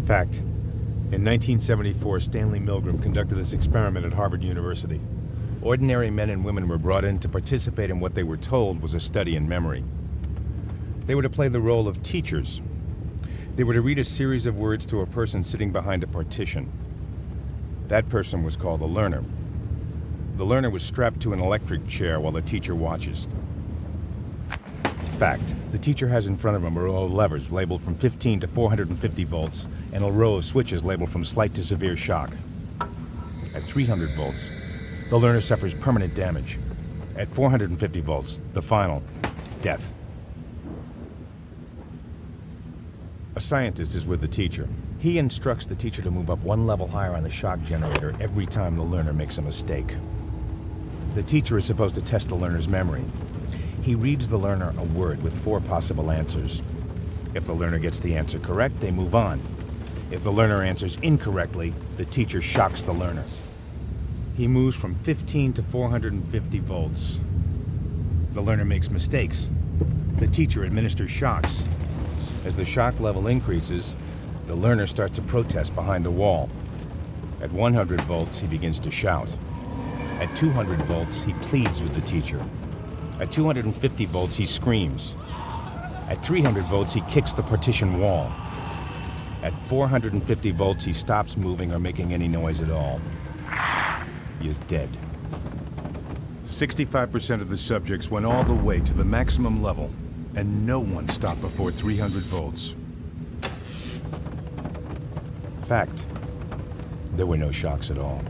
Fact. In 1974, Stanley Milgram conducted this experiment at Harvard University. Ordinary men and women were brought in to participate in what they were told was a study in memory. They were to play the role of teachers. They were to read a series of words to a person sitting behind a partition. That person was called a learner. The learner was strapped to an electric chair while the teacher watches. Fact. The teacher has in front of him a row of levers labeled from 15 to 450 volts and a row of switches labeled from slight to severe shock. At 300 volts, the learner suffers permanent damage. At 450 volts, the final, death. A scientist is with the teacher. He instructs the teacher to move up one level higher on the shock generator every time the learner makes a mistake. The teacher is supposed to test the learner's memory. He reads the learner a word with 4 possible answers. If the learner gets the answer correct, they move on. If the learner answers incorrectly, the teacher shocks the learner. He moves from 15 to 450 volts. The learner makes mistakes. The teacher administers shocks. As the shock level increases, the learner starts to protest behind the wall. At 100 volts, he begins to shout. At 200 volts, he pleads with the teacher. At 250 volts, he screams. At 300 volts, he kicks the partition wall. At 450 volts, he stops moving or making any noise at all. He is dead. 65% of the subjects went all the way to the maximum level, and no one stopped before 300 volts. Fact. There were no shocks at all.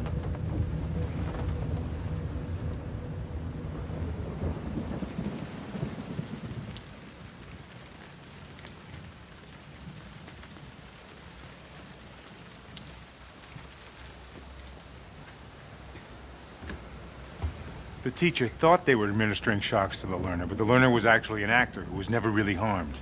The teacher thought they were administering shocks to the learner, but the learner was actually an actor who was never really harmed.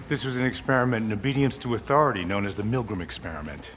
This was an experiment in obedience to authority known as the Milgram experiment.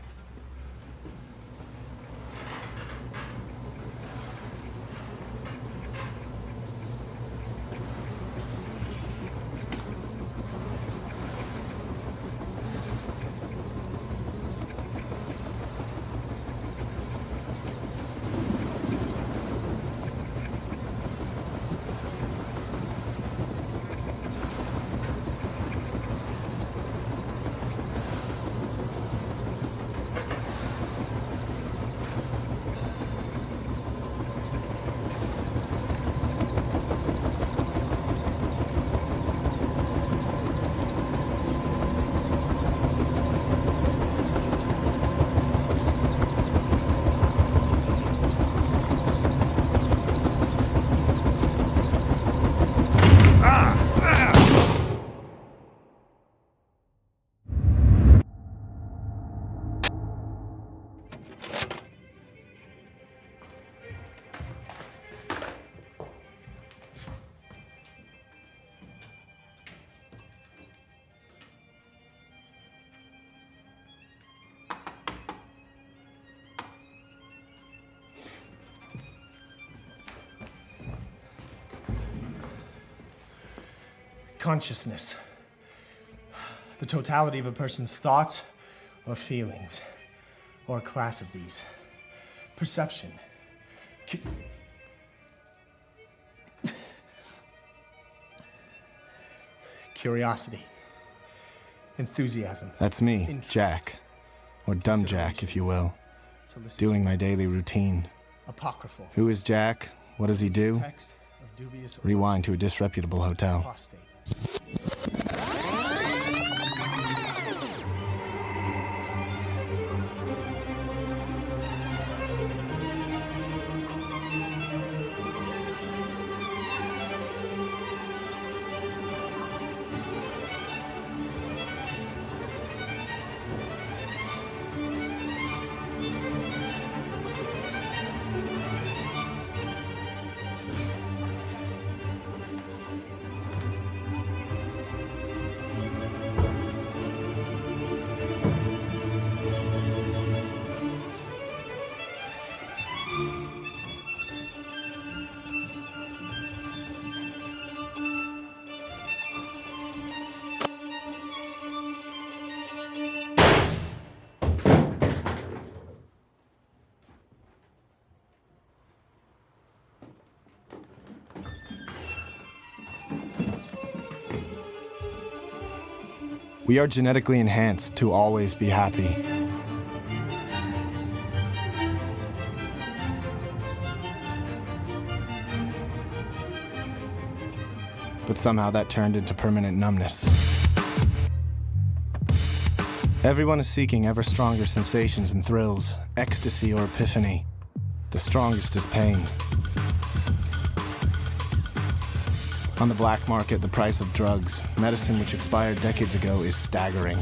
Consciousness. The totality of a person's thoughts or feelings, or a class of these. Perception. Curiosity. Enthusiasm. That's me, interest, Jack. Or Dumb Jack, if you will. Doing my daily routine. Apocryphal. Who is Jack? What does he do? Text of dubious Rewind to a disreputable hotel. apostate. We are genetically enhanced to always be happy. But somehow that turned into permanent numbness. Everyone is seeking ever stronger sensations and thrills, ecstasy or epiphany. The strongest is pain. On the black market, the price of drugs, medicine which expired decades ago, is staggering.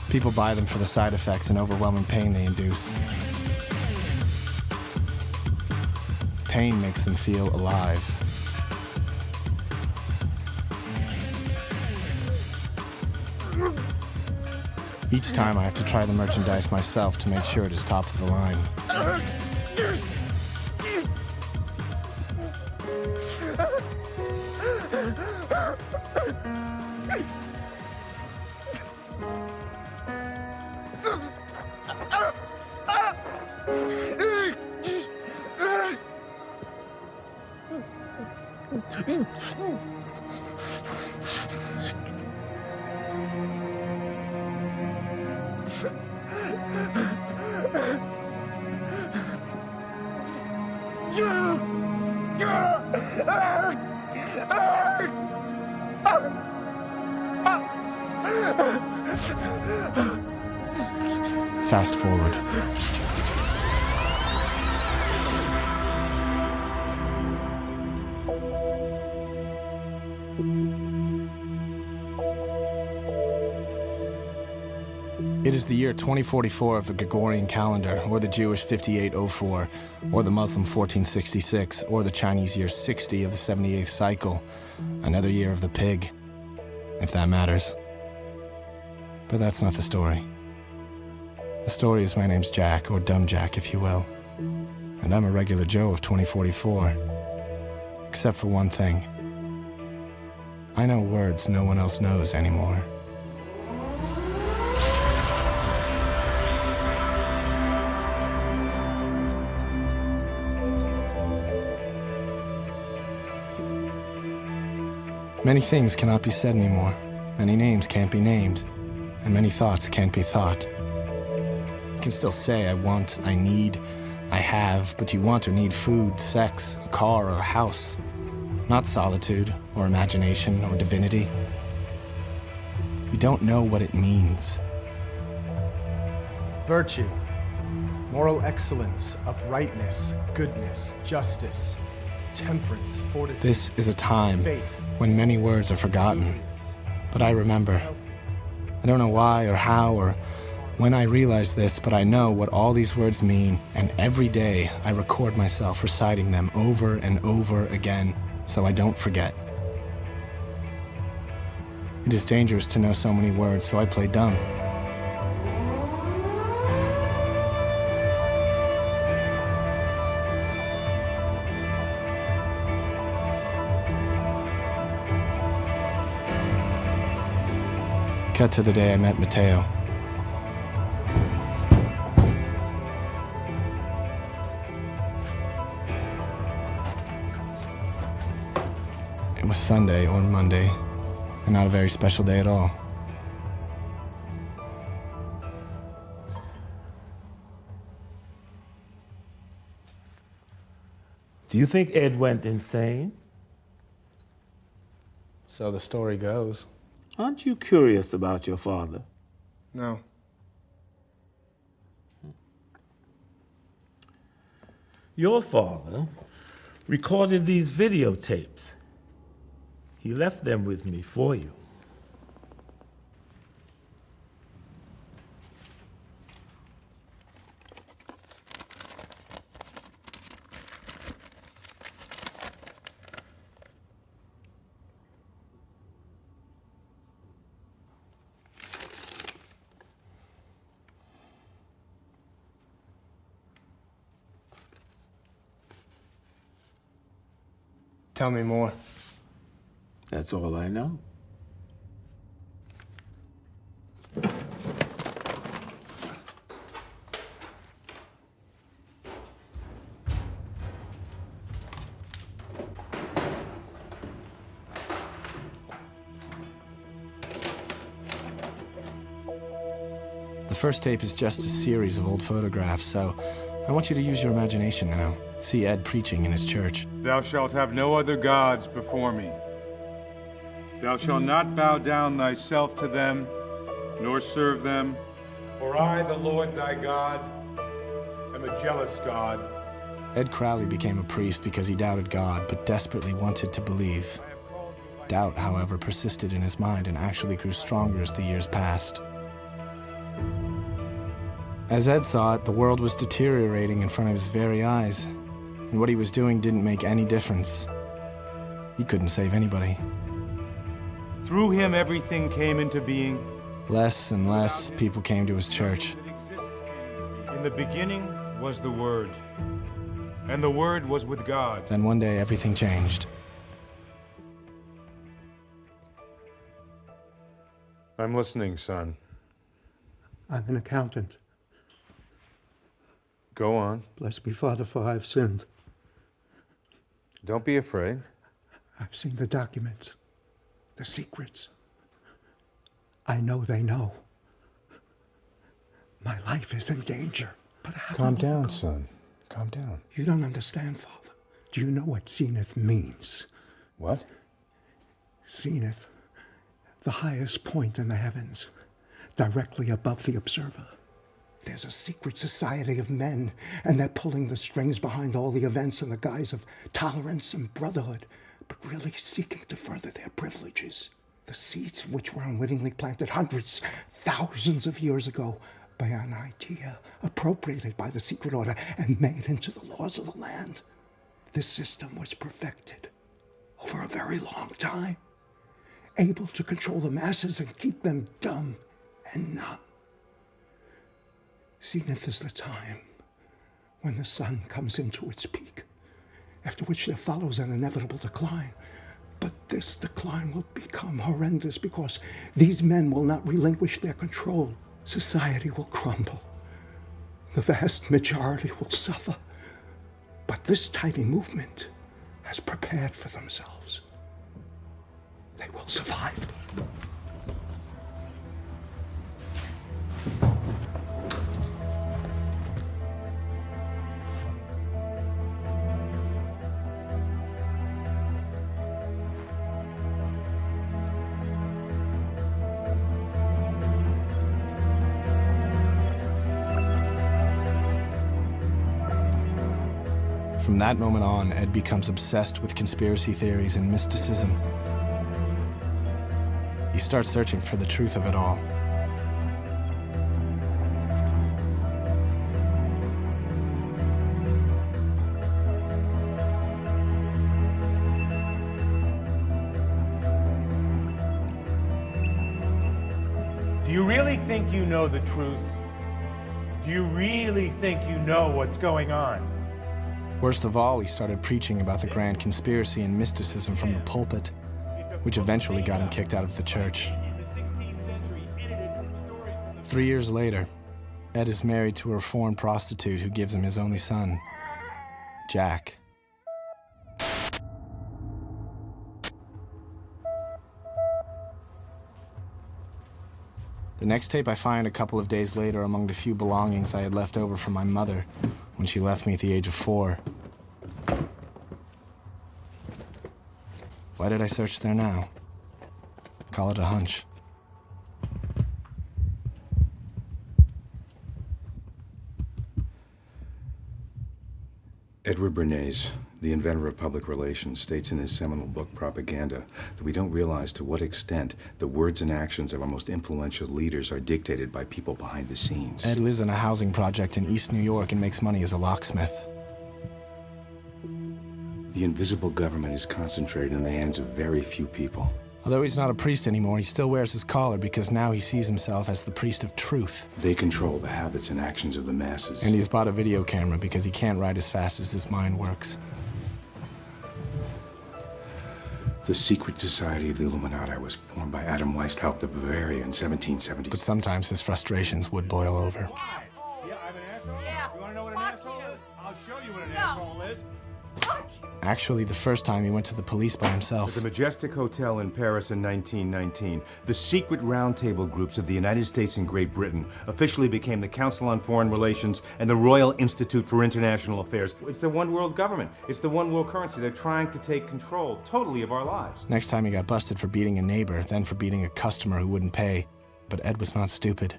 People buy them for the side effects and overwhelming pain they induce. Pain makes them feel alive. Each time I have to try the merchandise myself to make sure it is top of the line. Fast forward. It is the year 2044 of the Gregorian calendar, or the Jewish 5804, or the Muslim 1466, or the Chinese year 60 of the 78th cycle. Another year of the pig, if that matters. But that's not the story. The story is my name's Jack, or Dumb Jack, if you will. And I'm a regular Joe of 2044. Except for one thing. I know words no one else knows anymore. Many things cannot be said anymore. Many names can't be named. And many thoughts can't be thought. You can still say, I want, I need, I have, but you want or need food, sex, a car, or a house. Not solitude, or imagination, or divinity. You don't know what it means. Virtue, moral excellence, uprightness, goodness, justice, temperance, fortitude. This is a time faith, when many words are forgotten, but I remember. I don't know why or how or when I realized this, but I know what all these words mean, and every day I record myself reciting them over and over again so I don't forget. It is dangerous to know so many words, so I play dumb. Cut to the day I met Mateo. It was Sunday or Monday, and not a very special day at all. Do you think Ed went insane? So the story goes. Aren't you curious about your father? No. Your father recorded these videotapes. He left them with me for you. Tell me more. That's all I know. The first tape is just a series of old photographs, so I want you to use your imagination now. See Ed preaching in his church. Thou shalt have no other gods before me. Thou shalt not bow down thyself to them, nor serve them. For I, the Lord thy God, am a jealous God. Ed Crowley became a priest because he doubted God, but desperately wanted to believe. Doubt, however, persisted in his mind and actually grew stronger as the years passed. As Ed saw it, the world was deteriorating in front of his very eyes, and what he was doing didn't make any difference. He couldn't save anybody. Through him everything came into being. Less and less people came to his church. In the beginning was the Word, and the Word was with God. Then one day everything changed. I'm listening, son. I'm an accountant. Go on. Bless me, Father, for I've sinned. Don't be afraid. I've seen the documents, the secrets. I know they know. My life is in danger, but I haven't... Calm down, son. Calm down. You don't understand, Father. Do you know what Zenith means? What? Zenith, the highest point in the heavens, directly above the observer. There's a secret society of men, and they're pulling the strings behind all the events in the guise of tolerance and brotherhood, but really seeking to further their privileges. The seeds of which were unwittingly planted hundreds, thousands of years ago by an idea appropriated by the secret order and made into the laws of the land. This system was perfected over a very long time, able to control the masses and keep them dumb and numb. Zenith is the time when the sun comes into its peak, after which there follows an inevitable decline. But this decline will become horrendous because these men will not relinquish their control. Society will crumble. The vast majority will suffer. But this tiny movement has prepared for themselves. They will survive. From that moment on, Ed becomes obsessed with conspiracy theories and mysticism. He starts searching for the truth of it all. Do you really think you know the truth? Do you really think you know what's going on? Worst of all, he started preaching about the grand conspiracy and mysticism from the pulpit, which eventually got him kicked out of the church. 3 years later, Ed is married to a reformed prostitute who gives him his only son, Jack. The next tape I find a couple of days later among the few belongings I had left over from my mother when she left me at the age of 4. Why did I search there now? Call it a hunch. Edward Bernays, the inventor of public relations, states in his seminal book, Propaganda, that we don't realize to what extent the words and actions of our most influential leaders are dictated by people behind the scenes. Ed lives in a housing project in East New York and makes money as a locksmith. The invisible government is concentrated in the hands of very few people. Although he's not a priest anymore, he still wears his collar because now he sees himself as the priest of truth. They control the habits and actions of the masses. And he's bought a video camera because he can't write as fast as his mind works. The secret society of the Illuminati was formed by Adam Weishaupt of Bavaria in 1770. But sometimes his frustrations would boil over. Why? Yeah, I'm an asshole? Yeah. You wanna know what an Fuck asshole you. is? I'll show you what an No. asshole is. Fuck you. Actually, the first time he went to the police by At himself. the Majestic Hotel in Paris in 1919, the secret roundtable groups of the United States and Great Britain officially became the Council on Foreign Relations and the Royal Institute for International Affairs. It's the one world government. It's the one world currency. They're trying to take control totally of our lives. Next time he got busted for beating a neighbor, then for beating a customer who wouldn't pay. But Ed was not stupid.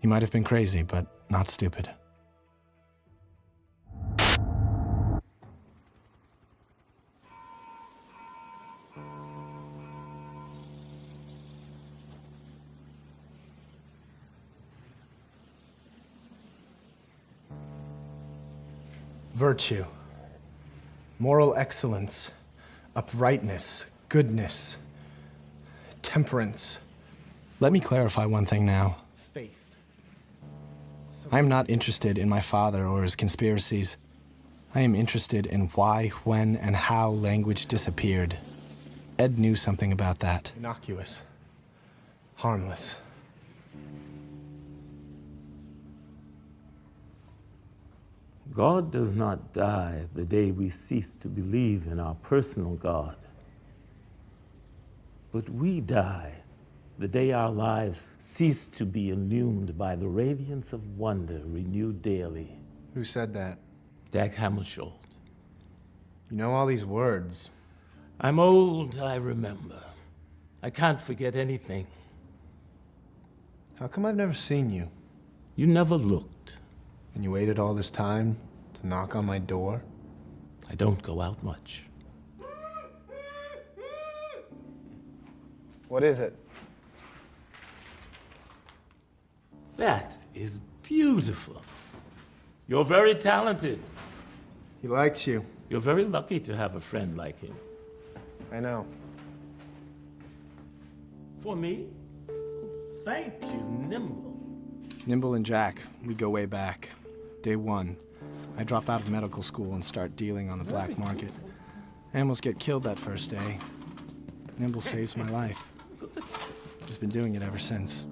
He might have been crazy, but not stupid. Virtue, moral excellence, uprightness, goodness, temperance, Let me clarify one thing now. faith. I am not interested in my father or his conspiracies. I am interested in why, when, and how language disappeared. Ed knew something about that. Innocuous, harmless. God does not die the day we cease to believe in our personal God. But we die the day our lives cease to be illumined by the radiance of wonder renewed daily. Who said that? Dag Hammarskjöld. You know all these words. I'm old, I remember. I can't forget anything. How come I've never seen you? You never looked. And you waited all this time to knock on my door? I don't go out much. What is it? That is beautiful. You're very talented. He likes you. You're very lucky to have a friend like him. I know. For me? Thank you, Nimble. Nimble and Jack, we go way back. Day one, I drop out of medical school and start dealing on the black market. I almost get killed that first day. Nimble saves my life. He's been doing it ever since.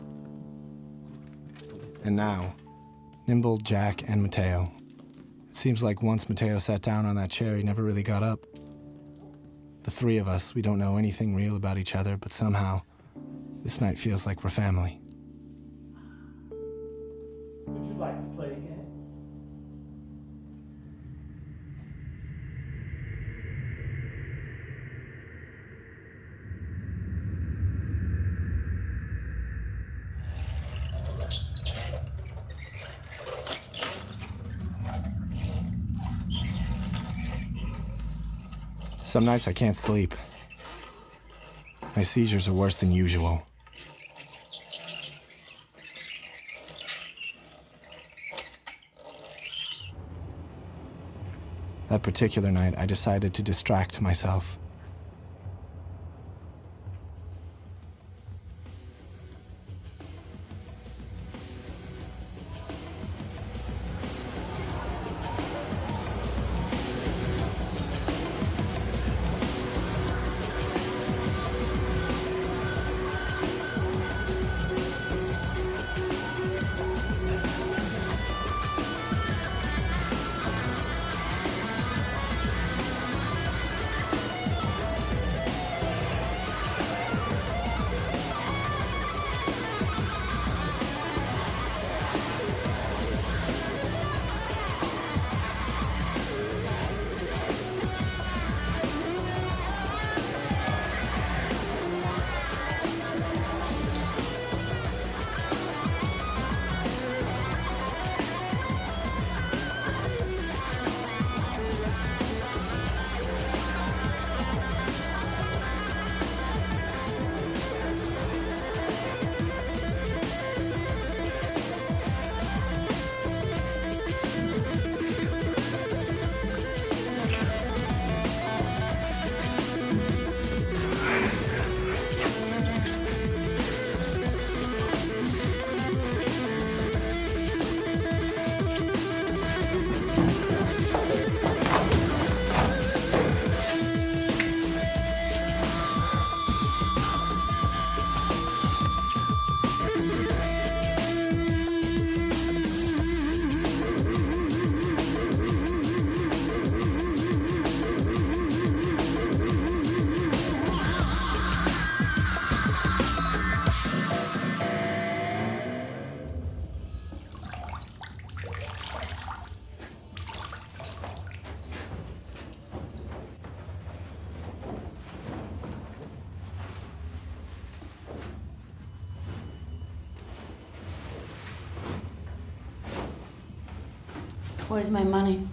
And now, Nimble, Jack, and Mateo. It seems like once Mateo sat down on that chair, he never really got up. The three of us, we don't know anything real about each other, but somehow, this night feels like we're family. Would you like to play again? Some nights I can't sleep. My seizures are worse than usual. That particular night, I decided to distract myself. Where's my money?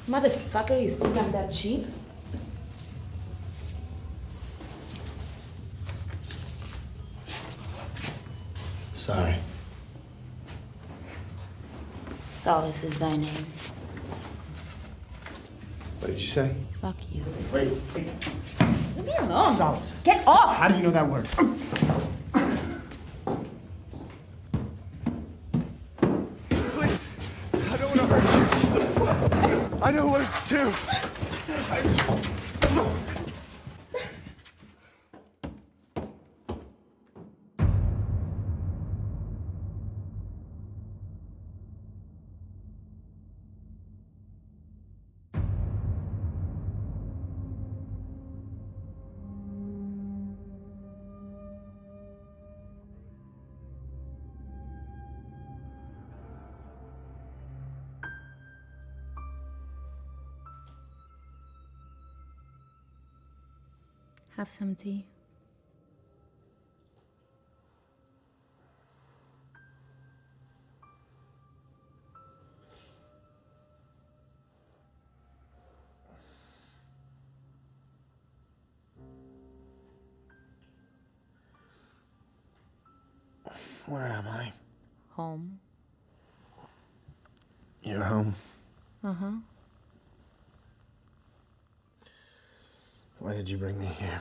Motherfucker, you think I'm that cheap? Sorry. Solace is thy name. What did you say? Fuck you. Wait. Leave me alone. Solace. Get off! How do you know that word? Please, I don't want to hurt you. I know words too. Have some tea. Where am I? Home. You're home. Uh-huh. Why did you bring me here?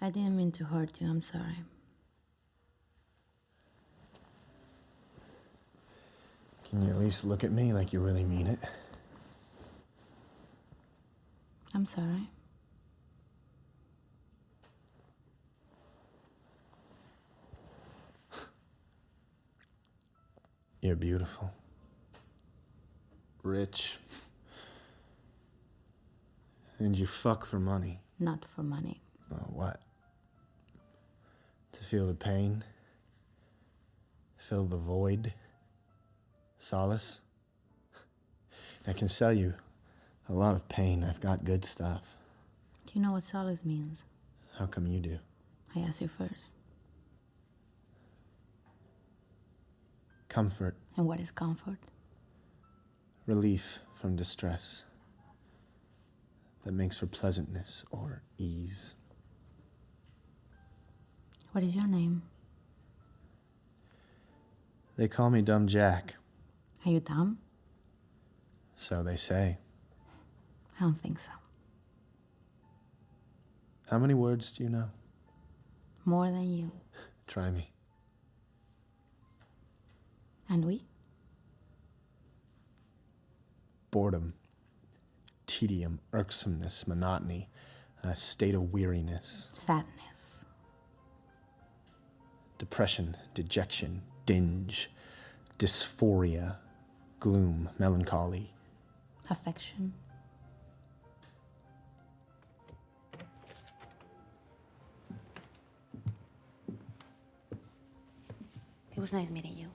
I didn't mean to hurt you, I'm sorry. Can you at least look at me like you really mean it? I'm sorry. You're beautiful. Rich. And you fuck for money. Not for money. What? To feel the pain? Fill the void? Solace? I can sell you a lot of pain. I've got good stuff. Do you know what solace means? How come you do? I asked you first. Comfort. And what is comfort? Relief from distress. That makes for pleasantness or ease. What is your name? They call me Dumb Jack. Are you dumb? So they say. I don't think so. How many words do you know? More than you. Try me. And we? Boredom, tedium, irksomeness, monotony, a state of weariness. Sadness. Depression, dejection, dinge, dysphoria, gloom, melancholy. Affection. It was nice meeting you.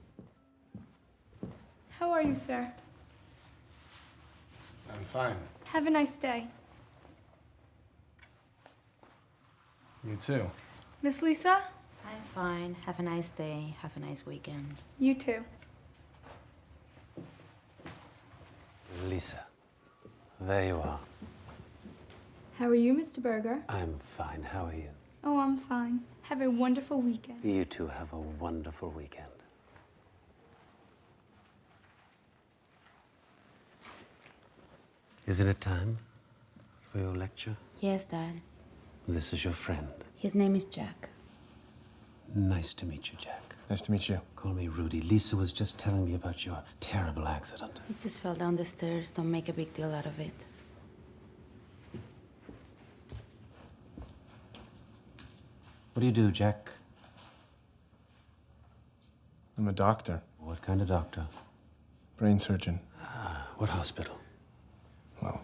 How are you, sir? I'm fine. Have a nice day. You too. Miss Lisa? I'm fine. Have a nice day. Have a nice weekend. You too. Lisa, there you are. How are you, Mr. Berger? I'm fine. How are you? Oh, I'm fine. Have a wonderful weekend. You two have a wonderful weekend. Isn't it time for your lecture? Yes, Dad. This is your friend. His name is Jack. Nice to meet you, Jack. Nice to meet you. Call me Rudy. Lisa was just telling me about your terrible accident. He just fell down the stairs. Don't make a big deal out of it. What do you do, Jack? I'm a doctor. What kind of doctor? Brain surgeon. What hospital? Well,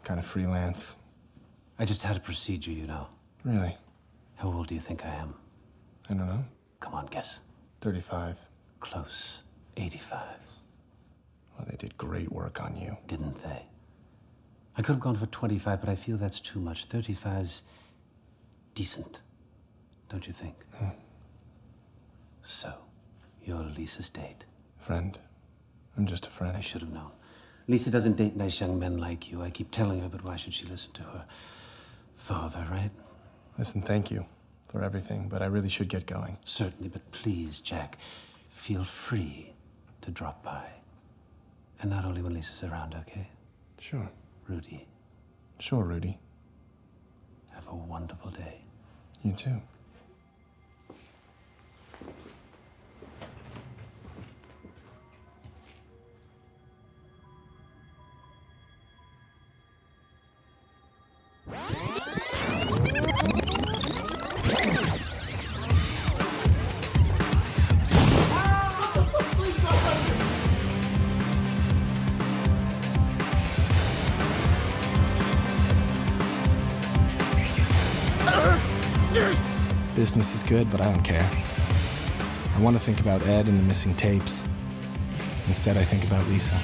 kind of freelance. I just had a procedure, you know. Really? How old do you think I am? I don't know. Come on, guess. 35. Close. 85. Oh, they did great work on you. Didn't they? I could have gone for 25, but I feel that's too much. 35's decent, don't you think? So, you're Lisa's date. Friend. I'm just a friend. I should have known. Lisa doesn't date nice young men like you. I keep telling her, but why should she listen to her father, right? Listen, thank you for everything, but I really should get going. Certainly, but please, Jack, feel free to drop by. And not only when Lisa's around, okay? Sure. Rudy, Sure, Rudy. have a wonderful day. You too. Business is good, but I don't care. I want to think about Ed and the missing tapes. Instead, I think about Lisa.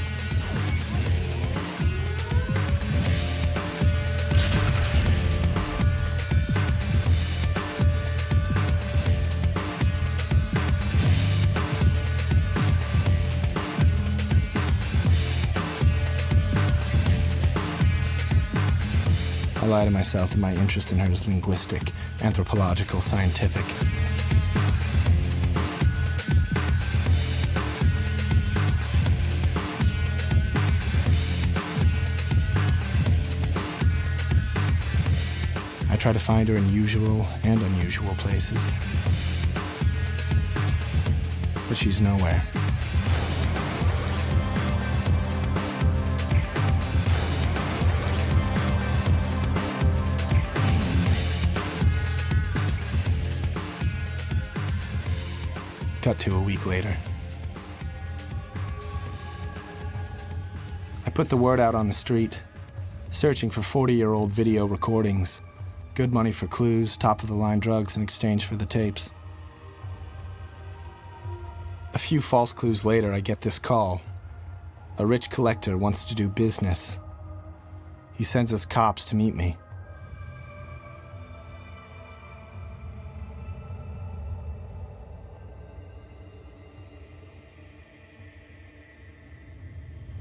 I lie to myself that my interest in her is linguistic, anthropological, scientific. I try to find her in usual and unusual places. But she's nowhere. Cut to a week later. I put the word out on the street, searching for 40-year-old video recordings. Good money for clues, top-of-the-line drugs in exchange for the tapes. A few false clues later, I get this call. A rich collector wants to do business. He sends us cops to meet me.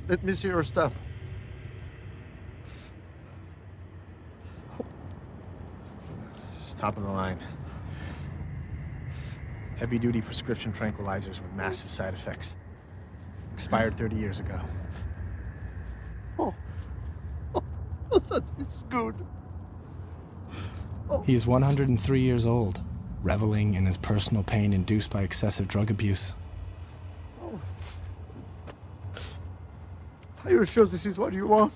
Let me see your stuff. It's top of the line. Heavy-duty prescription tranquilizers with massive side effects. Expired 30 years ago. Oh, that is good. He is 103 years old, reveling in his personal pain induced by excessive drug abuse. Are you sure this is what you want?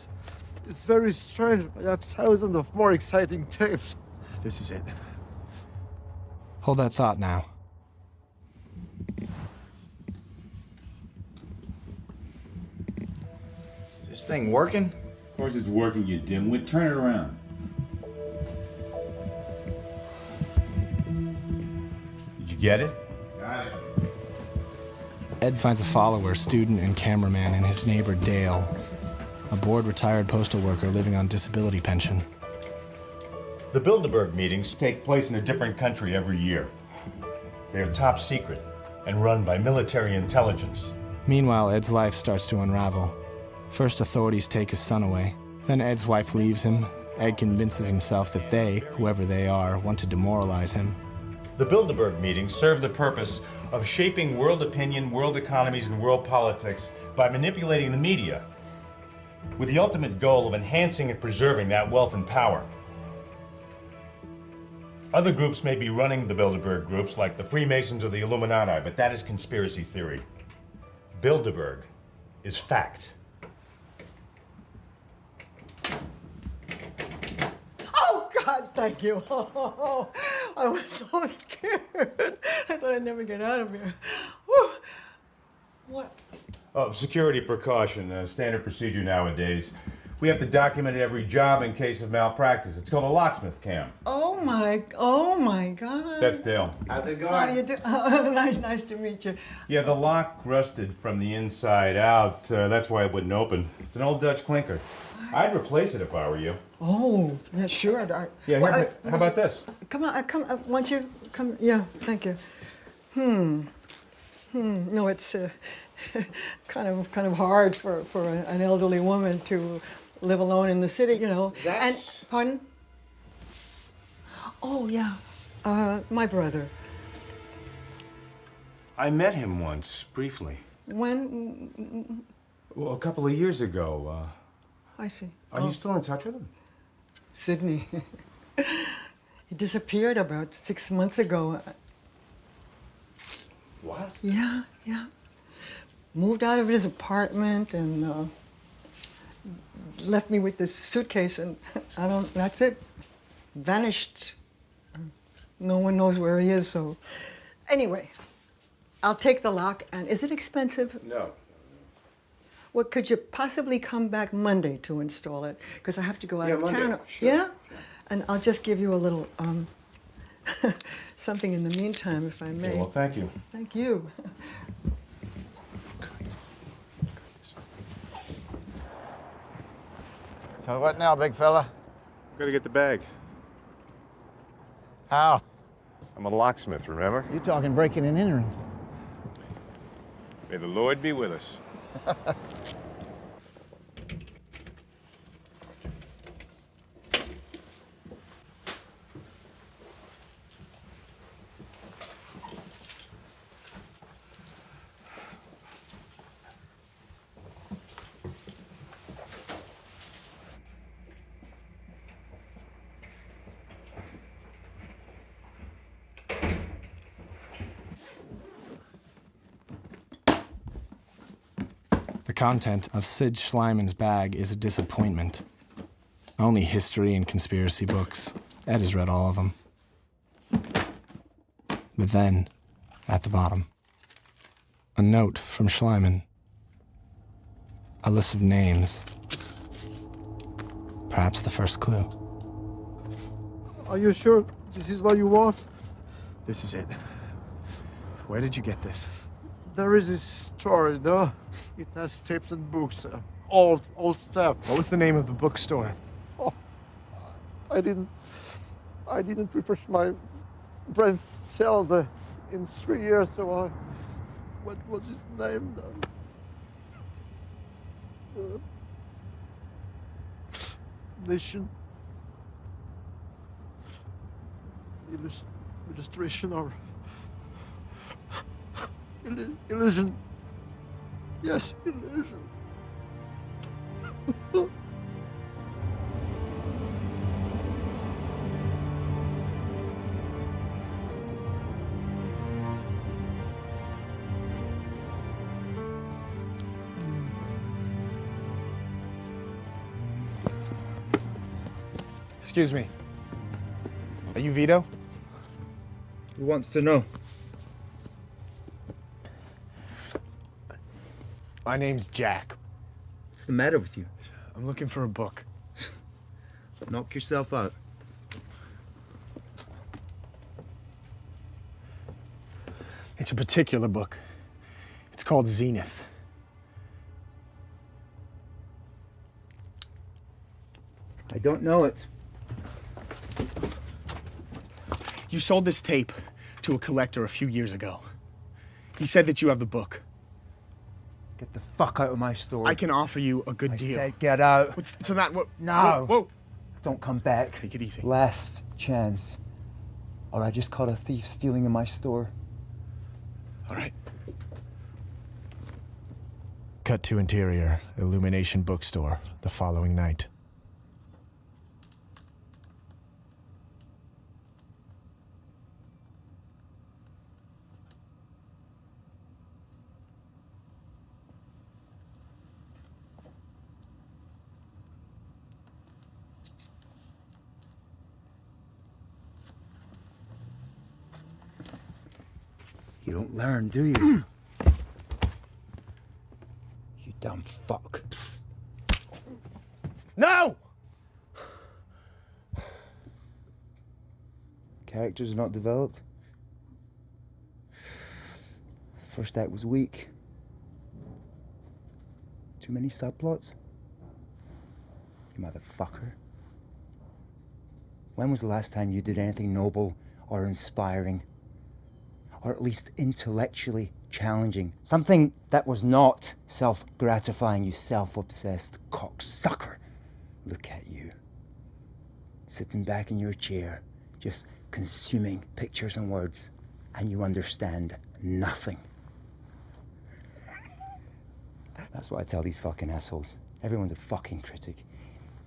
It's very strange, but I have thousands of more exciting tapes. This is it. Hold that thought now. Is this thing working? Of course it's working, you dimwit. Turn it around. Did you get it? Got it. Ed finds a follower, student, and cameraman in his neighbor Dale, a bored retired postal worker living on disability pension. The Bilderberg meetings take place in a different country every year. They are top secret and run by military intelligence. Meanwhile, Ed's life starts to unravel. First, authorities take his son away. Then Ed's wife leaves him. Ed convinces himself that they, whoever they are, want to demoralize him. The Bilderberg meetings serve the purpose of shaping world opinion, world economies, and world politics by manipulating the media, with the ultimate goal of enhancing and preserving that wealth and power. Other groups may be running the Bilderberg groups, like the Freemasons or the Illuminati, but that is conspiracy theory. Bilderberg is fact. Oh, God, thank you. Oh, I was so scared. I thought I'd never get out of here. Whew. What? Oh, security precaution, standard procedure nowadays. We have to document every job in case of malpractice. It's called a locksmith cam. Oh my God. That's Dale. How's it How do going? you do? Nice to meet you. Yeah, the lock rusted from the inside out. That's why it wouldn't open. It's an old Dutch clinker. I'd replace it if I were you. Oh, yeah, sure. Yeah, here, how about this? Come on, once you come, yeah, thank you. No, it's kind of hard for an elderly woman to live alone in the city, you know. That's... And, pardon? Oh, yeah, my brother. I met him once, briefly. When? Well, a couple of years ago. I see. Are you still in touch with him? Sydney. He disappeared about 6 months ago. What? Yeah. Moved out of his apartment and left me with this suitcase, and that's it. Vanished. No one knows where he is, so. Anyway, I'll take the lock, and is it expensive? No. Well, could you possibly come back Monday to install it? Because I have to go out of Monday. town. Sure. Yeah? And I'll just give you a little, something in the meantime, if I may. Okay, well, thank you. Thank you. So what now, big fella? Gotta get the bag. How? I'm a locksmith, remember? You talking breaking and entering. May the Lord be with us. The content of Sid Schleiman's bag is a disappointment. Only history and conspiracy books. Ed has read all of them. But then, at the bottom, a note from Schleiman. A list of names. Perhaps the first clue. Are you sure this is what you want? This is it. Where did you get this? There is this store, you know? It has tapes and books, old stuff. What was the name of the bookstore? Oh, I didn't refresh my brain cells in 3 years, so what was his name then? Nation. Illustration or illusion. Yes, illusion. Excuse me. Are you Vito? Who wants to know? My name's Jack. What's the matter with you? I'm looking for a book. Knock yourself out. It's a particular book. It's called Zenith. I don't know it. You sold this tape to a collector a few years ago. He said that you have the book. Get the fuck out of my store. I can offer you a good I deal. said get out. So that what? No. Whoa. Don't come back. Take it easy. Last chance. Or I just caught a thief stealing in my store. All right. Cut to interior, Illumination bookstore, the following night. You don't learn, do you? You dumb fuck. No! Characters are not developed. First act was weak. Too many subplots? You motherfucker. When was the last time you did anything noble or inspiring? Or at least intellectually challenging? Something that was not self-gratifying, you self-obsessed cocksucker. Look at you. Sitting back in your chair, just consuming pictures and words, and you understand nothing. That's what I tell these fucking assholes. Everyone's a fucking critic.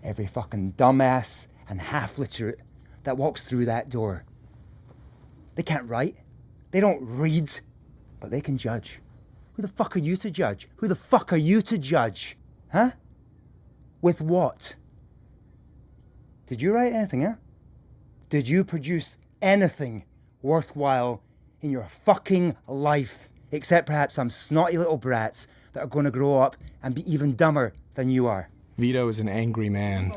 Every fucking dumbass and half-literate that walks through that door. They can't write. They don't read. But they can judge. Who the fuck are you to judge? Who the fuck are you to judge? Huh? With what? Did you write anything, huh? Did you produce anything worthwhile in your fucking life? Except perhaps some snotty little brats that are going to grow up and be even dumber than you are. Vito is an angry man.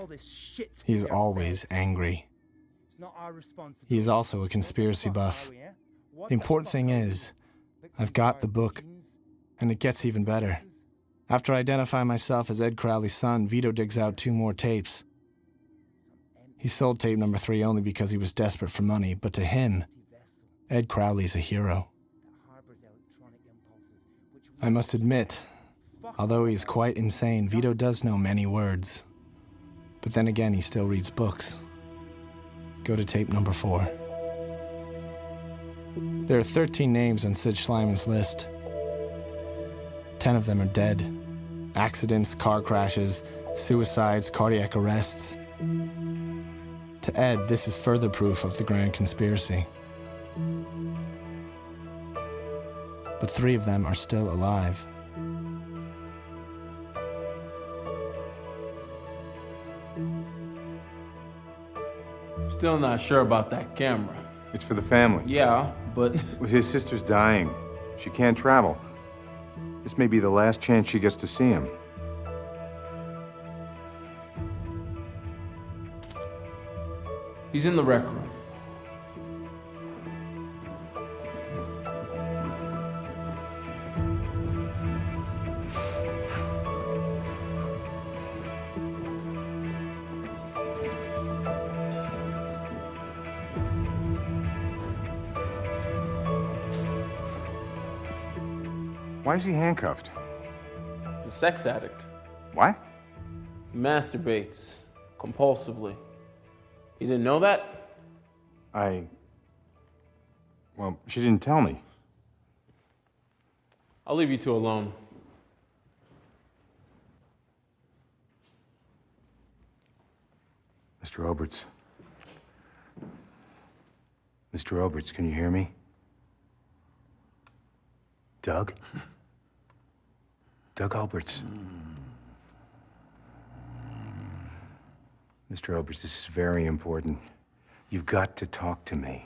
He is always angry. He is also a conspiracy buff. The important thing is, I've got the book, and it gets even better. After I identify myself as Ed Crowley's son, Vito digs out 2 more tapes. He sold tape number 3 only because he was desperate for money, but to him, Ed Crowley's a hero. I must admit, although he is quite insane, Vito does know many words. But then again, he still reads books. Go to tape number 4. There are 13 names on Sid Schleiman's list. 10 of them are dead. Accidents, car crashes, suicides, cardiac arrests. To Ed, this is further proof of the grand conspiracy. But 3 of them are still alive. Still not sure about that camera. It's for the family. Yeah, but... His sister's dying. She can't travel. This may be the last chance she gets to see him. He's in the rec room. Why is he handcuffed? He's a sex addict. What? He masturbates compulsively. You didn't know that? Well, she didn't tell me. I'll leave you two alone. Mr. Robards. Mr. Robards, can you hear me? Doug? Doug Alberts. Mr. Robards, this is very important. You've got to talk to me.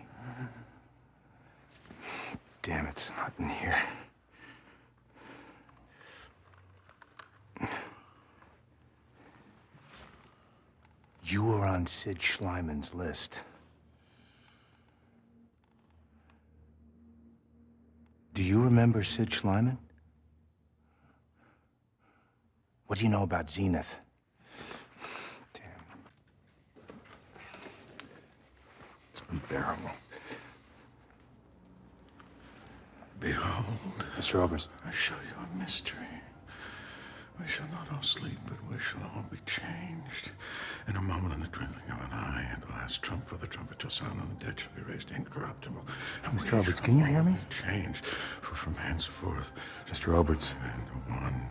Damn, it's hot in here. You were on Sid Schleiman's list. Do you remember Sid Schleiman? What do you know about Zenith? Damn. It's unbearable. Behold, Mr. Robards. I show you a mystery. We shall not all sleep, but we shall all be changed. In a moment, in the twinkling of an eye, at the last trump, for the trumpet shall sound, and the dead shall be raised incorruptible. And Mr. Robards, can you hear me? Changed, for from henceforth, Mr. Robards. and one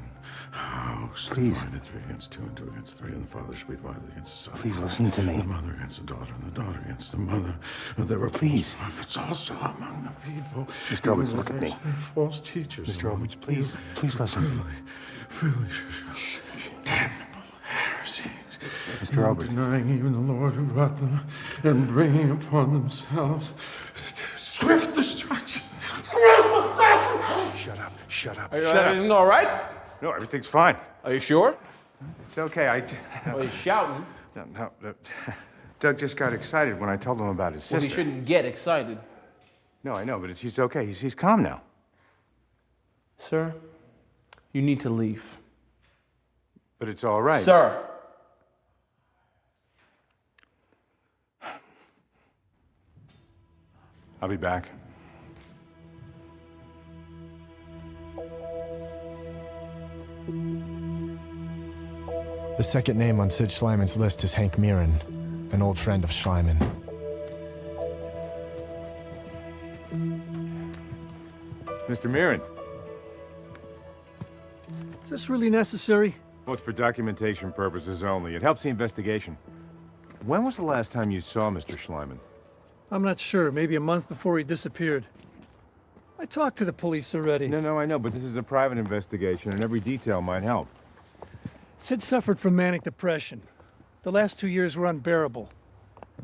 house. Please. Divided 3 against 2, and 2 against 3, and the father shall be divided against the son. Please listen to me. The mother against the daughter, and the daughter against the mother. But there were Please. false prophets also among the people. Mr. Robards, look at me. False teachers. Mr. Robards, please, please listen to me. Freely shall damnable heresies. Mr. Robards. Denying even the Lord who brought them, and bringing upon themselves swift destruction. Shut up, shut up, Are you, shut up. everything all right? No, everything's fine. Are you sure? It's okay, Well, he's shouting. No. Doug just got excited when I told him about his Well, sister. he shouldn't get excited. No, I know, but he's okay. He's calm now. Sir, you need to leave. But it's all right. Sir! I'll be back. The second name on Sid Schleiman's list is Hank Mirren, an old friend of Schleiman. Mr. Mirren. Is this really necessary? Well, it's for documentation purposes only. It helps the investigation. When was the last time you saw Mr. Schleiman? I'm not sure. Maybe a month before he disappeared. I talked to the police already. No, I know, but this is a private investigation, and every detail might help. Sid suffered from manic depression. The last 2 years were unbearable.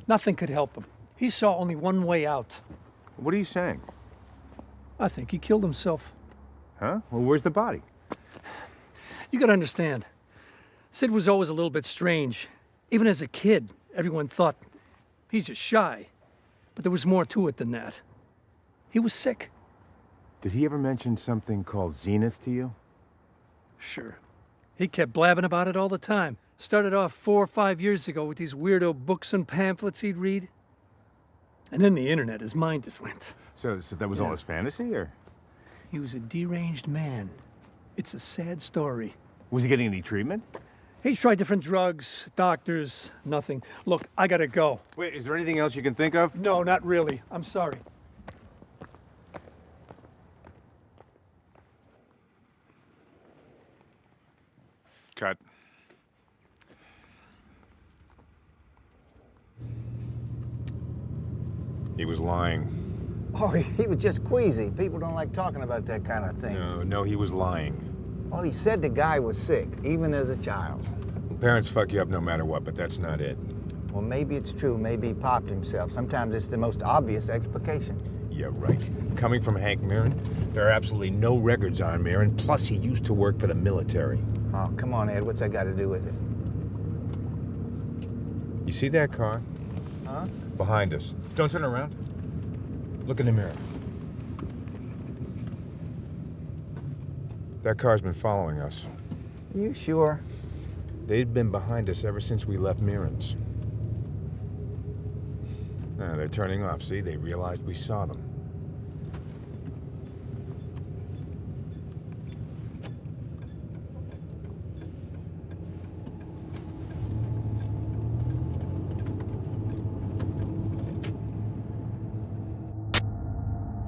Nothing could help him. He saw only one way out. What are you saying? I think he killed himself. Huh? Well, where's the body? You gotta understand, Sid was always a little bit strange. Even as a kid, everyone thought he's just shy. But there was more to it than that. He was sick. Did he ever mention something called Zenith to you? Sure. He kept blabbing about it all the time. Started off 4 or 5 years ago with these weirdo books and pamphlets he'd read. And then the internet, his mind just went. So that was all his fantasy, or? He was a deranged man. It's a sad story. Was he getting any treatment? He tried different drugs, doctors, nothing. Look, I gotta go. Wait, is there anything else you can think of? No, not really. I'm sorry. Cut. He was lying. Oh, he was just queasy. People don't like talking about that kind of thing. No, he was lying. Well, he said the guy was sick, even as a child. Parents fuck you up no matter what, but that's not it. Well, maybe it's true. Maybe he popped himself. Sometimes it's the most obvious explication. Yeah, right. Coming from Hank Mirren, there are absolutely no records on Mirren, plus he used to work for the military. Oh, come on, Ed. What's that got to do with it? You see that car? Huh? Behind us. Don't turn around. Look in the mirror. That car's been following us. You sure? They've been behind us ever since we left Mirren's. They're turning off. See, they realized we saw them.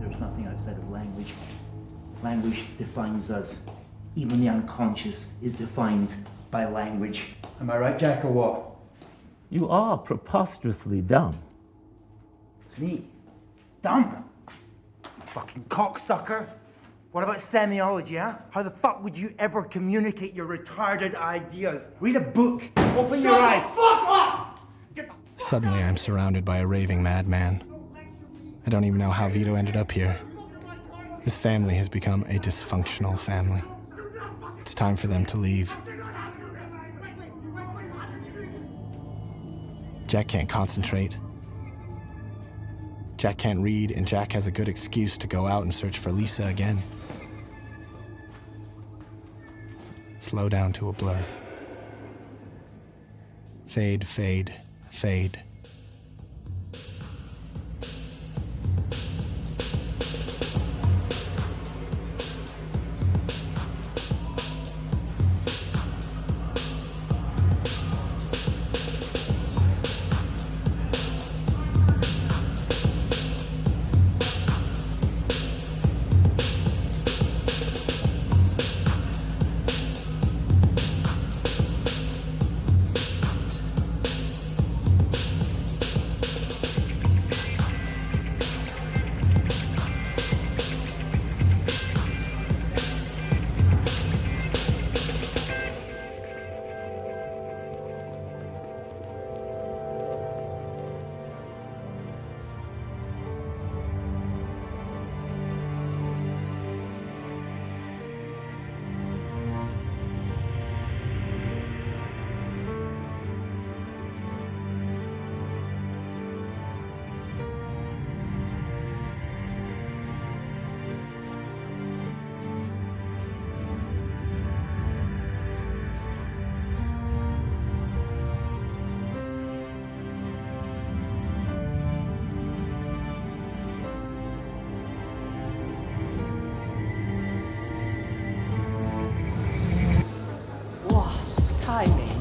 There's nothing outside of language. Language defines us. Even the unconscious is defined by language. Am I right, Jack, or what? You are preposterously dumb. Me? Dumb? You fucking cocksucker. What about semiology, huh? How the fuck would you ever communicate your retarded ideas? Read a book. Open your eyes. Fuck up! Suddenly, I'm surrounded by a raving madman. I don't even know how Vito ended up here. This family has become a dysfunctional family. It's time for them to leave. Jack can't concentrate. Jack can't read, and Jack has a good excuse to go out and search for Lisa again. Slow down to a blur. Fade, fade, fade.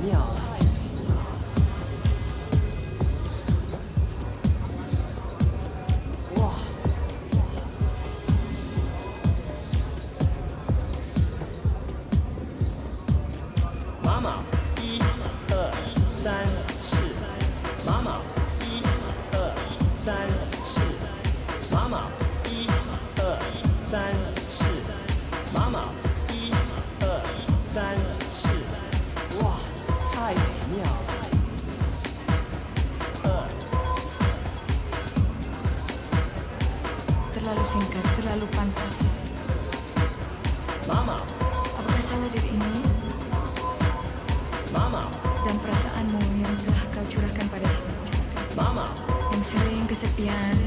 妙了。哇！马马，1、2、3、4，马马，1、2、3、4，马马，1、2、3、4，马马，1、2、3、4，哇，太美妙了。Terlalu singkat, terlalu pantas. Mama. Apakah salah diri ini? Mama. Dan perasaanmu yang telah kau curahkan padaku. Mama. Yang sering kesepian.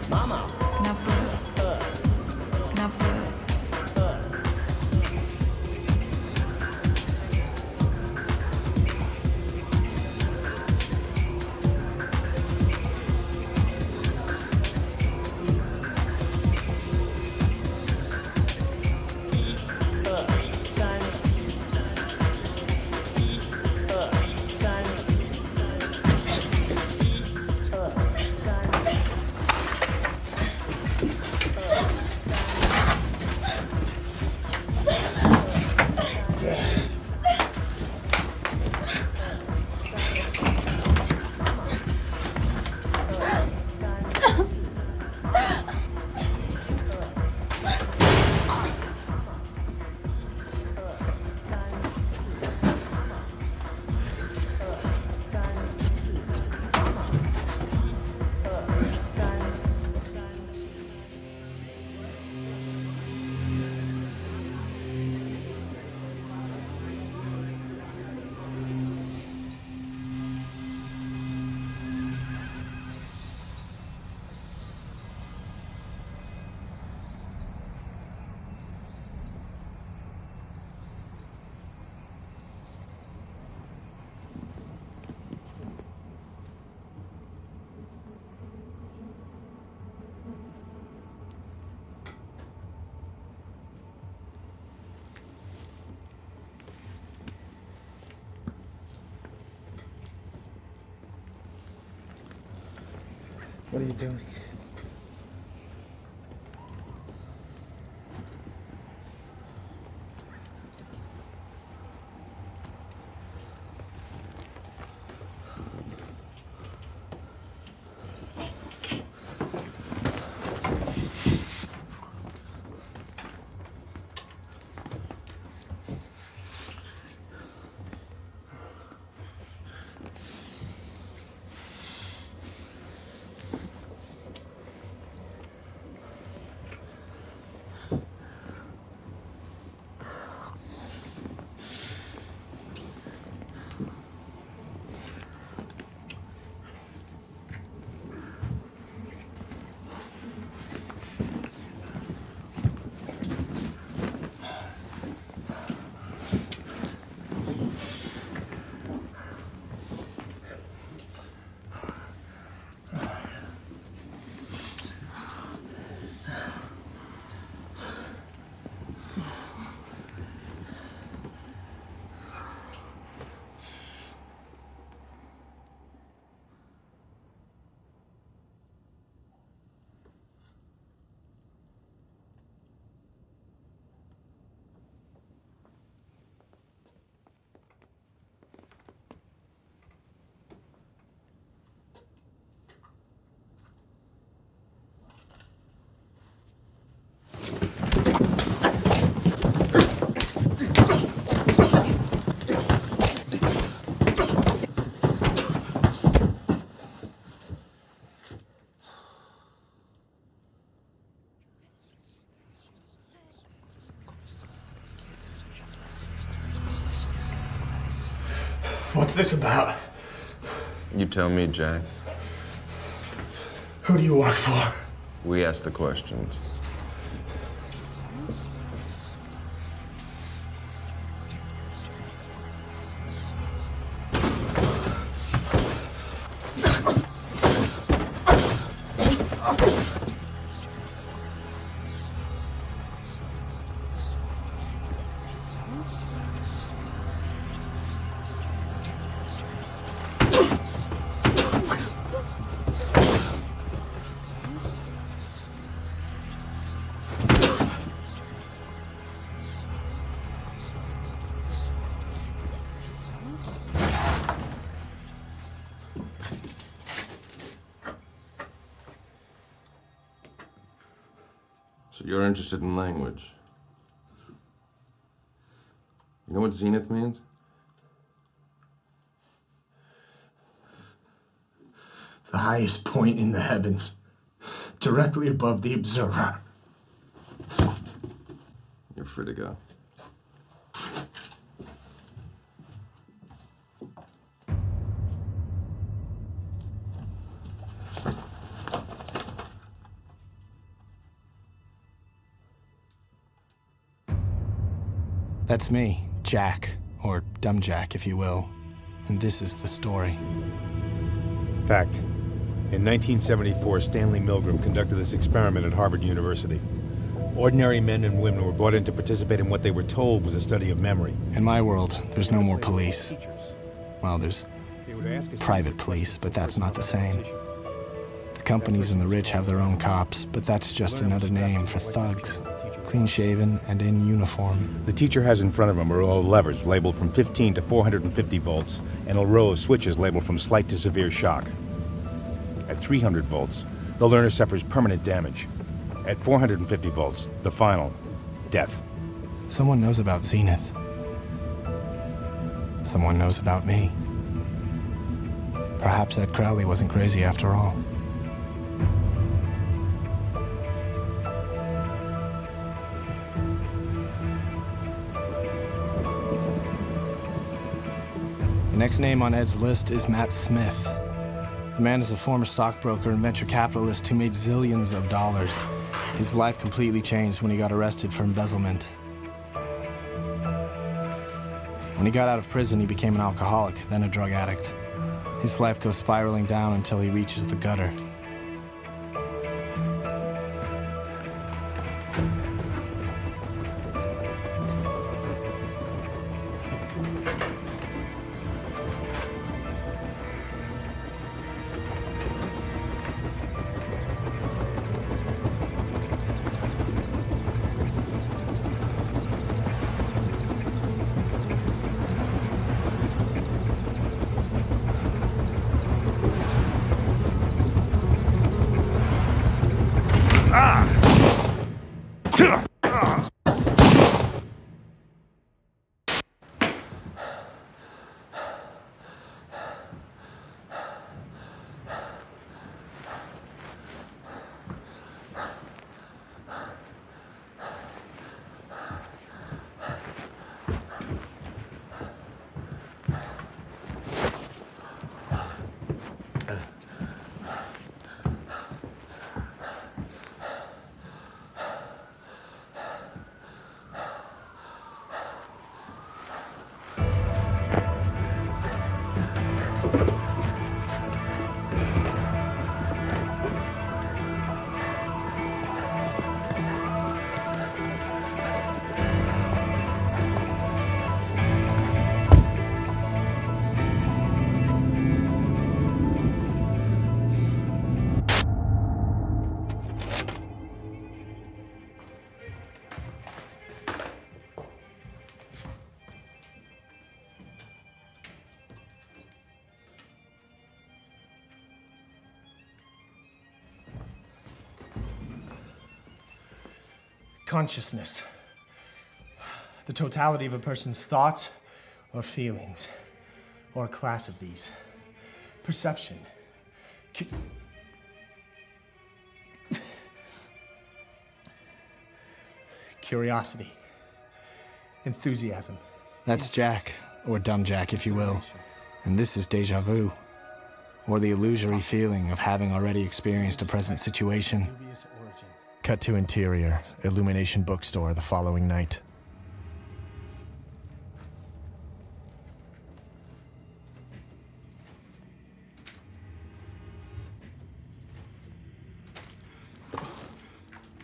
Mama. Kenapa? Kenapa? What are you doing? What's this about? You tell me, Jack. Who do you work for? We ask the questions. So you're interested in language. You know what Zenith means? The highest point in the heavens, directly above the observer. You're free to go. That's me, Jack, or Dumb Jack, if you will. And this is the story. Fact. In 1974, Stanley Milgram conducted this experiment at Harvard University. Ordinary men and women were brought in to participate in what they were told was a study of memory. In my world, there's no more police. Well, there's private police, but that's not the same. The companies and the rich have their own cops, but that's just another name for thugs. Clean-shaven and in uniform. The teacher has in front of him a row of levers labeled from 15 to 450 volts, and a row of switches labeled from slight to severe shock. At 300 volts, the learner suffers permanent damage. At 450 volts, the final, death. Someone knows about Zenith. Someone knows about me. Perhaps Ed Crowley wasn't crazy after all. The next name on Ed's list is Matt Smith. The man is a former stockbroker and venture capitalist who made zillions of dollars. His life completely changed when he got arrested for embezzlement. When he got out of prison, he became an alcoholic, then a drug addict. His life goes spiraling down until he reaches the gutter. Consciousness. The totality of a person's thoughts or feelings, or a class of these. Perception. Curiosity. Enthusiasm. That's Jack, or Dumb Jack, if you will. And this is deja vu, or the illusory feeling of having already experienced a present situation. Cut to interior, Illumination bookstore the following night.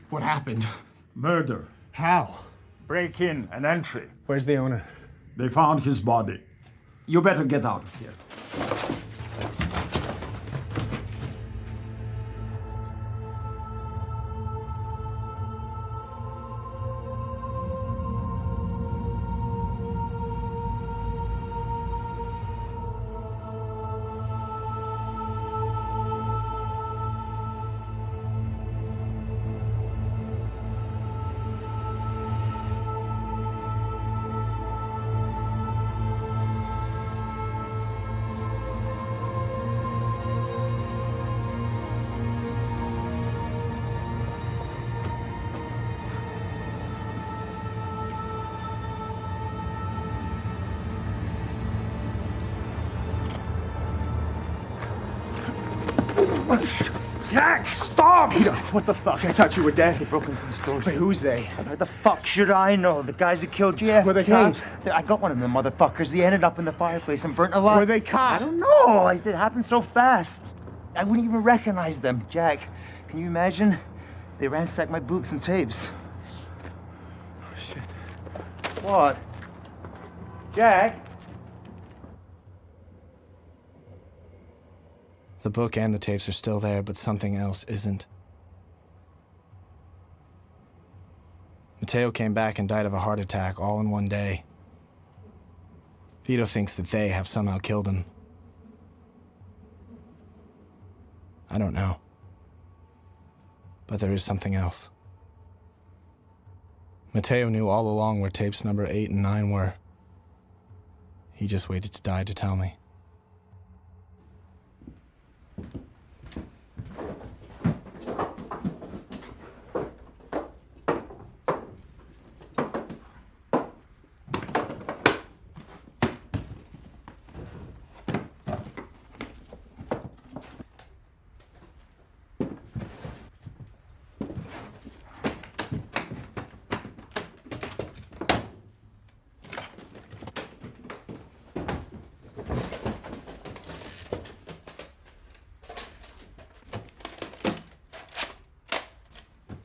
What happened? Murder. How? Break-in and entry. Where's the owner? They found his body. You better get out of here. Jack, stop! What the fuck? I thought you were dead. They broke into the store. Wait, who's they? How the fuck should I know? The guys that killed JFK. Were they cops? I got one of them motherfuckers. He ended up in the fireplace and burnt alive. Were they cops? I don't know. It happened so fast. I wouldn't even recognize them. Jack, can you imagine? They ransacked my books and tapes. Oh, shit. What? Jack? The book and the tapes are still there, but something else isn't. Matteo came back and died of a heart attack all in one day. Vito thinks that they have somehow killed him. I don't know. But there is something else. Matteo knew all along where tapes number 8 and 9 were. He just waited to die to tell me.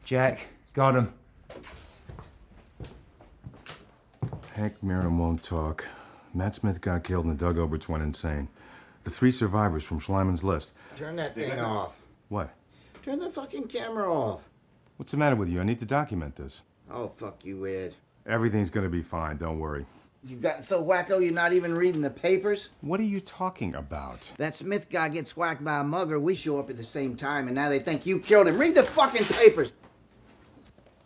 Jack, got him. Hank Merrim won't talk. Matt Smith got killed and Doug Oberts went insane. The 3 survivors from Schleiman's list. Turn that thing off. What? Turn the fucking camera off. What's the matter with you? I need to document this. Oh, fuck you, Ed. Everything's gonna be fine, don't worry. You've gotten so wacko you're not even reading the papers? What are you talking about? That Smith guy gets whacked by a mugger, we show up at the same time, and now they think you killed him. Read the fucking papers!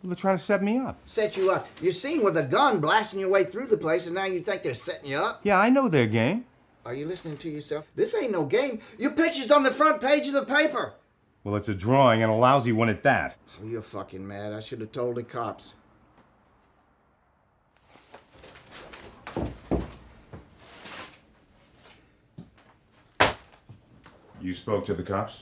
Well, they're trying to set me up. Set you up. You're seen with a gun blasting your way through the place, and now you think they're setting you up? Yeah, I know their game. Are you listening to yourself? This ain't no game. Your picture's on the front page of the paper. Well, it's a drawing and a lousy one at that. Oh, you're fucking mad. I should have told the cops. You spoke to the cops?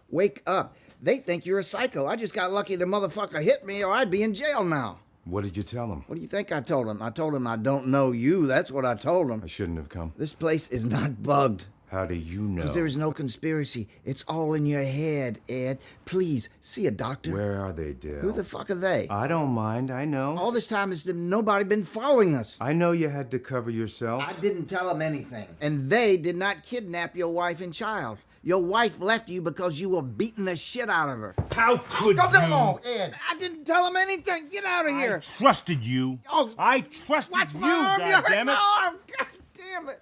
Wake up. They think you're a psycho. I just got lucky the motherfucker hit me or I'd be in jail now. What did you tell them? What do you think I told him? I told him I don't know you. That's what I told him. I shouldn't have come. This place is not bugged. How do you know? Because there is no conspiracy. It's all in your head, Ed. Please, see a doctor. Where are they, Dale? Who the fuck are they? I don't mind, I know. All this time has nobody been following us. I know you had to cover yourself. I didn't tell them anything. And they did not kidnap your wife and child. Your wife left you because you were beating the shit out of her. How could Go you? down, Ed. I didn't tell him anything. Get out of here. I trusted you. Oh, I trusted watch you, my arm. You hurt goddammit. my arm. God damn it.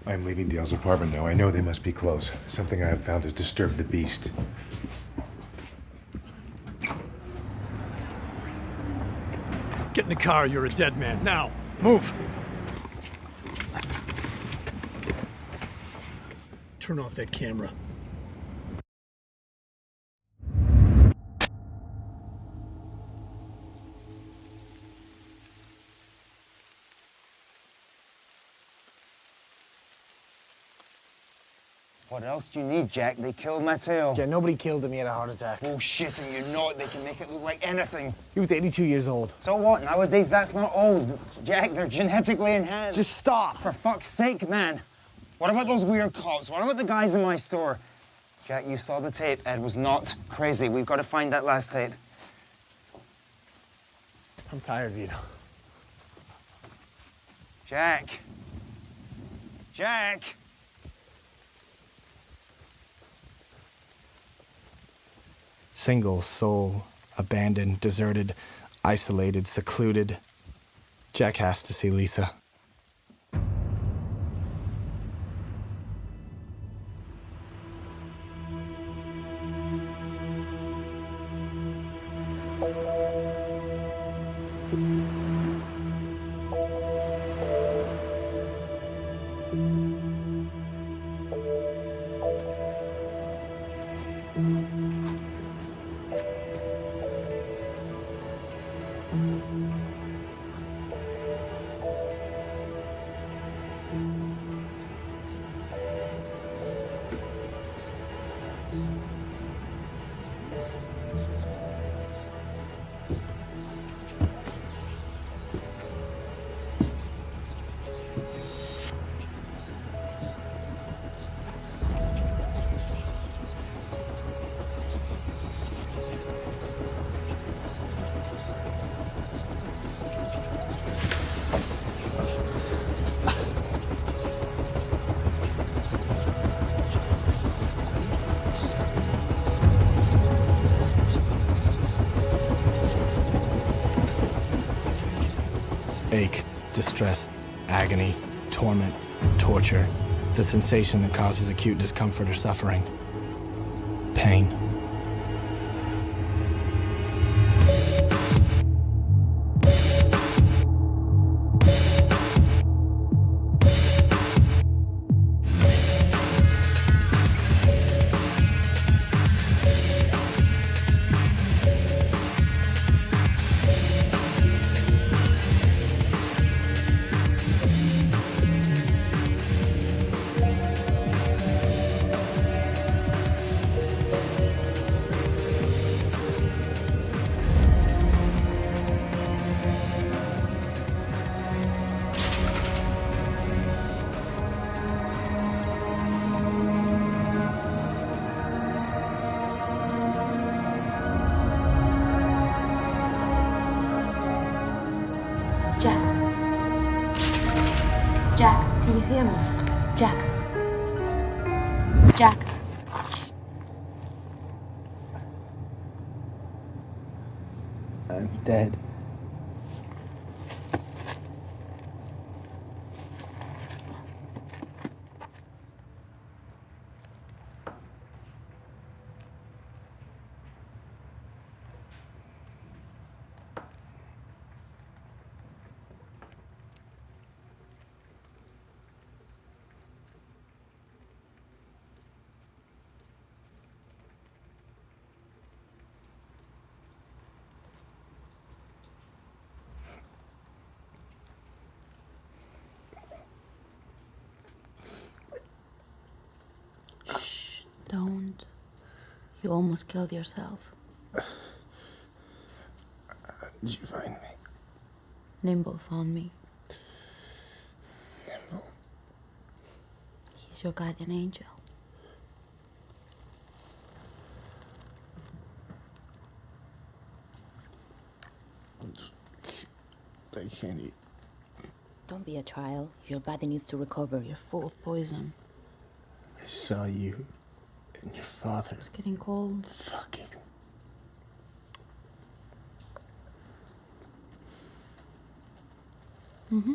I'm leaving Dale's apartment now. I know they must be close. Something I have found has disturbed the beast. Get in the car, you're a dead man. Now, move! Turn off that camera. What else do you need, Jack? They killed Matteo. Yeah, nobody killed him. He had a heart attack. Bullshit, and you know it. They can make it look like anything. He was 82 years old. So what? Nowadays, that's not old. Jack, they're genetically enhanced. Just stop. For fuck's sake, man. What about those weird cops? What about the guys in my store? Jack, you saw the tape. Ed was not crazy. We've got to find that last tape. I'm tired, Vito. Jack. Jack. Single, sole, abandoned, deserted, isolated, secluded. Jack has to see Lisa. distress, agony, torment, torture, the sensation that causes acute discomfort or suffering, pain. Jack, can you hear me? Jack. Jack. I'm dead. Don't. You almost killed yourself. Did you find me? Nimble found me. Nimble? He's your guardian angel. I can't eat. Don't be a child. Your body needs to recover. You're full of poison. I saw you and your father. It's getting cold. Fucking. Mm-hmm.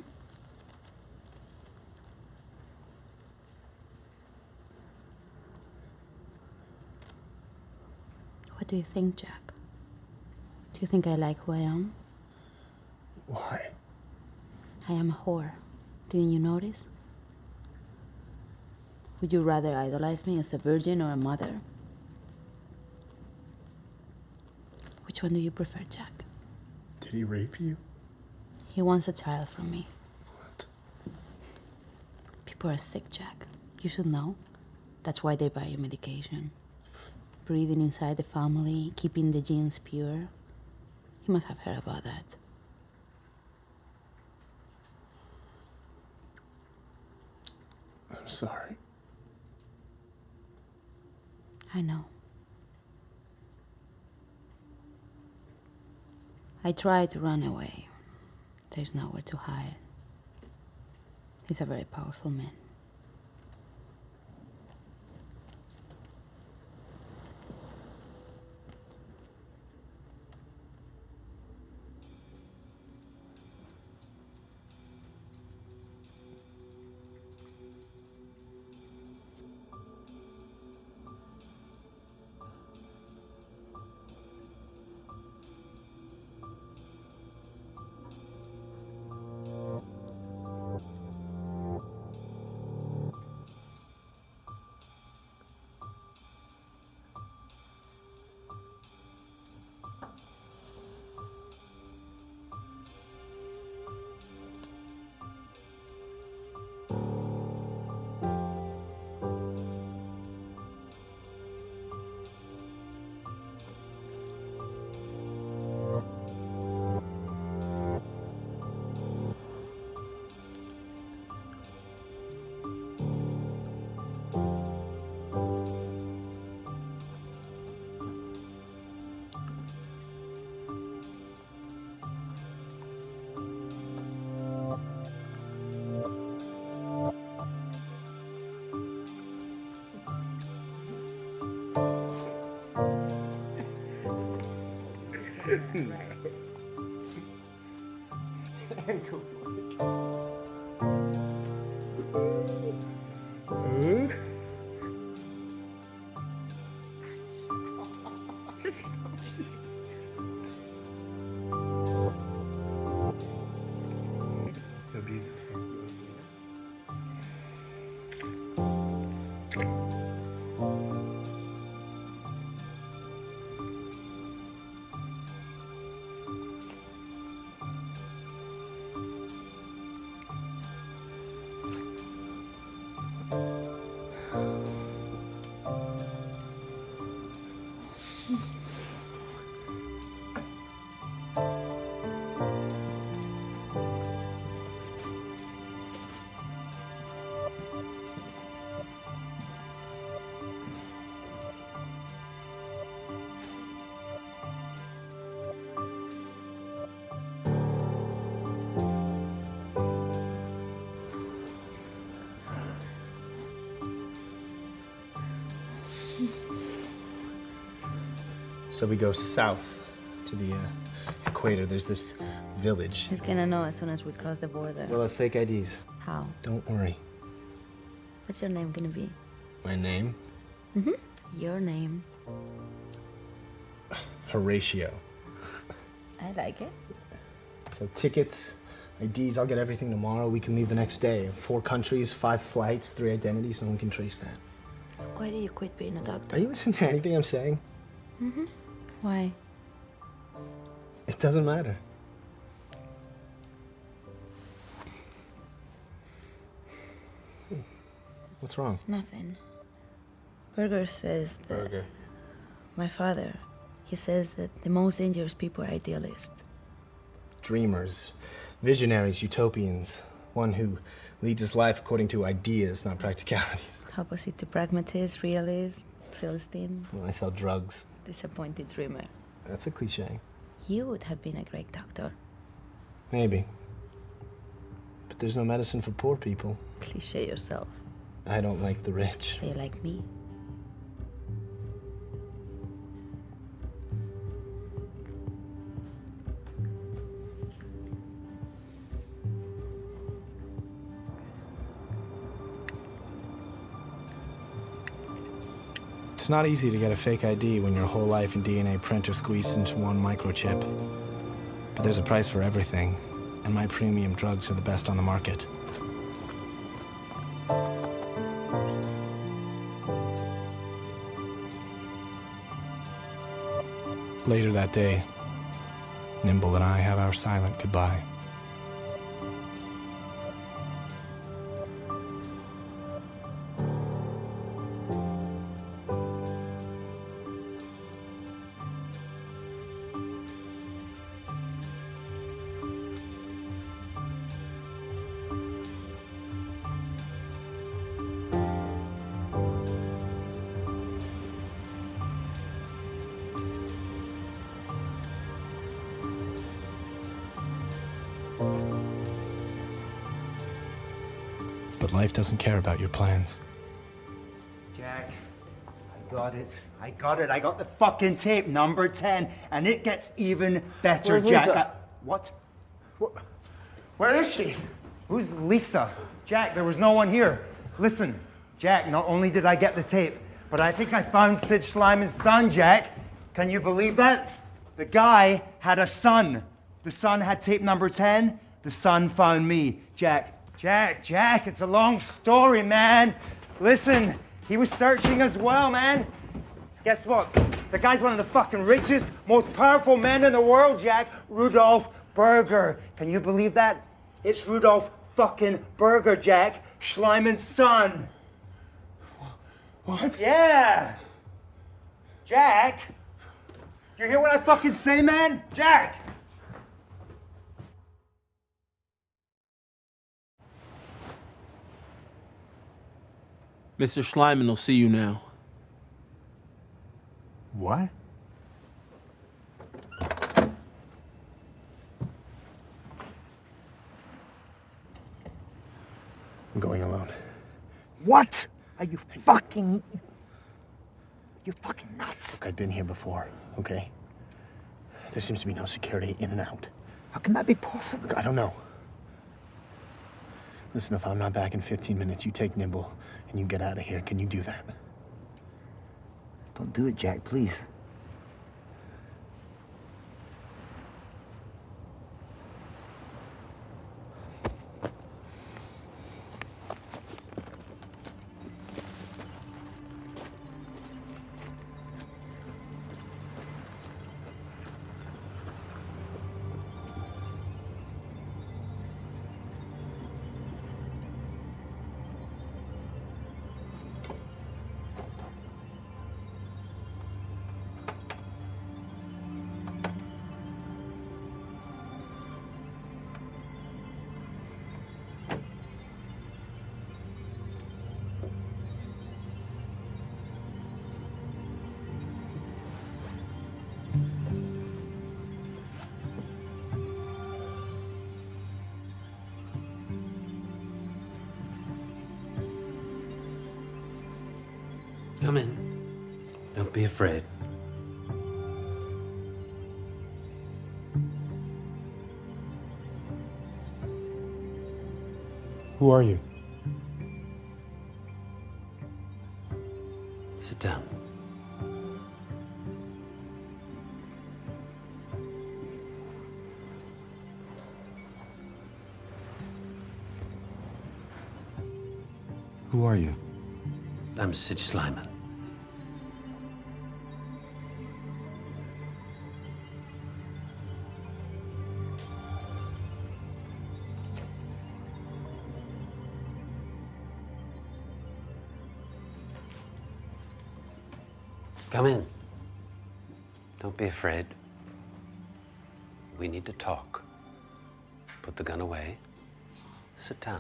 What do you think, Jack? Do you think I like who I am? Why? I am a whore. Didn't you notice? Would you rather idolize me as a virgin or a mother? Which one do you prefer, Jack? Did he rape you? He wants a child from me. What? People are sick, Jack. You should know. That's why they buy you medication. Breathing inside the family, keeping the genes pure. You must have heard about that. I'm sorry. I know. I tried to run away. There's nowhere to hide. He's a very powerful man. And go. So we go south to the equator. There's this village. He's gonna know as soon as we cross the border. We'll have fake IDs. How? Don't worry. What's your name gonna be? My name? Your name. Horatio. I like it. So tickets, IDs, I'll get everything tomorrow. We can leave the next day. 4 countries, 5 flights, 3 identities. No one can trace that. Why did you quit being a doctor? Are you listening to anything I'm saying? Why? It doesn't matter. What's wrong? Nothing. Berger says that... Berger. My father, he says that the most dangerous people are idealists. Dreamers, visionaries, utopians. One who leads his life according to ideas, not practicalities. Opposite to pragmatist, realist, Philistine. Well, I sell drugs. Disappointed dreamer. That's a cliche. You would have been a great doctor. Maybe. But there's no medicine for poor people. Cliche yourself. I don't like the rich. They like me. It's not easy to get a fake ID when your whole life and DNA print are squeezed into one microchip. But there's a price for everything, and my premium drugs are the best on the market. Later that day, Nimble and I have our silent goodbye. But life doesn't care about your plans. Jack, I got it. I got it. I got the fucking tape, number 10, and it gets even better, Where's Jack. Lisa? What? Where is she? Who's Lisa? Jack, there was no one here. Listen, Jack, not only did I get the tape, but I think I found Sid Schleiman's son, Jack. Can you believe that? The guy had a son. The son had tape number 10. The son found me. Jack, it's a long story, man. Listen, he was searching as well, man. Guess what? The guy's one of the fucking richest, most powerful men in the world, Jack. Rudolf Berger. Can you believe that? It's Rudolf fucking Berger, Jack. Schleiman's son. What? Yeah. Jack. You hear what I fucking say, man? Jack. Mr. Schleiman will see you now. What? I'm going alone. What? Are you fucking... You're fucking nuts. Look, I've been here before, okay? There seems to be no security in and out. How can that be possible? Look, I don't know. Listen, if I'm not back in 15 minutes, you take Nimble and you get out of here. Can you do that? Don't do it, Jack, please. Come in. Don't be afraid. Who are you? Sit down. Who are you? I'm Sid Schleiman. Come in. Don't be afraid. We need to talk. Put the gun away. Sit down.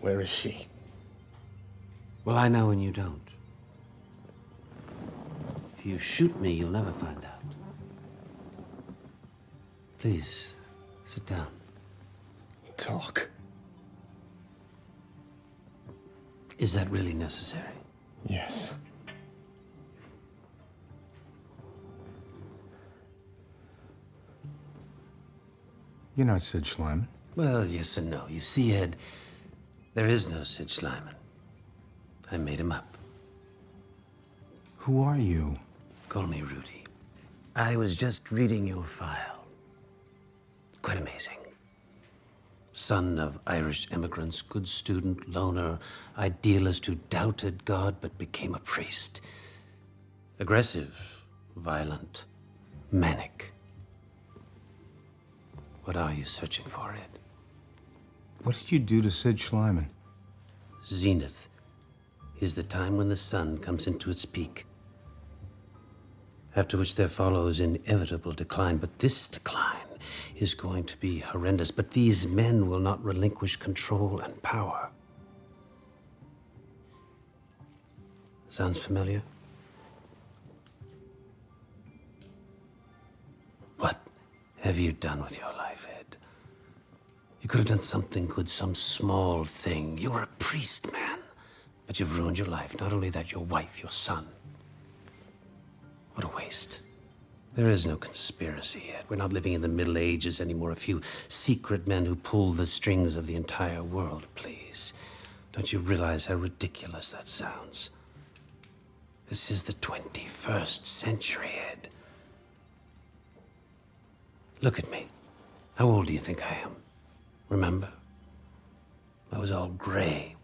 Where is she? Well, I know and you don't. If you shoot me, you'll never find out. Please, sit down. Talk. Is that really necessary? Yes. You're not Sid Schleiman. Well, yes and no. You see, Ed, there is no Sid Schleiman. I made him up. Who are you? Call me Rudy. I was just reading your file. Quite amazing. Son of Irish immigrants, good student, loner, idealist who doubted God but became a priest. Aggressive, violent, manic. What are you searching for, Ed? What did you do to Sid Schleiman? Zenith is the time when the sun comes into its peak, after which there follows inevitable decline. But this decline is going to be horrendous. But these men will not relinquish control and power. Sounds familiar? What have you done with your life, Ed? You could have done something good, some small thing. You were a priest, man. But you've ruined your life. Not only that, your wife, your son. What a waste. There is no conspiracy yet. We're not living in the Middle Ages anymore. A few secret men who pull the strings of the entire world, please. Don't you realize how ridiculous that sounds? This is the 21st century, Ed. Look at me. How old do you think I am? Remember? I was all gray.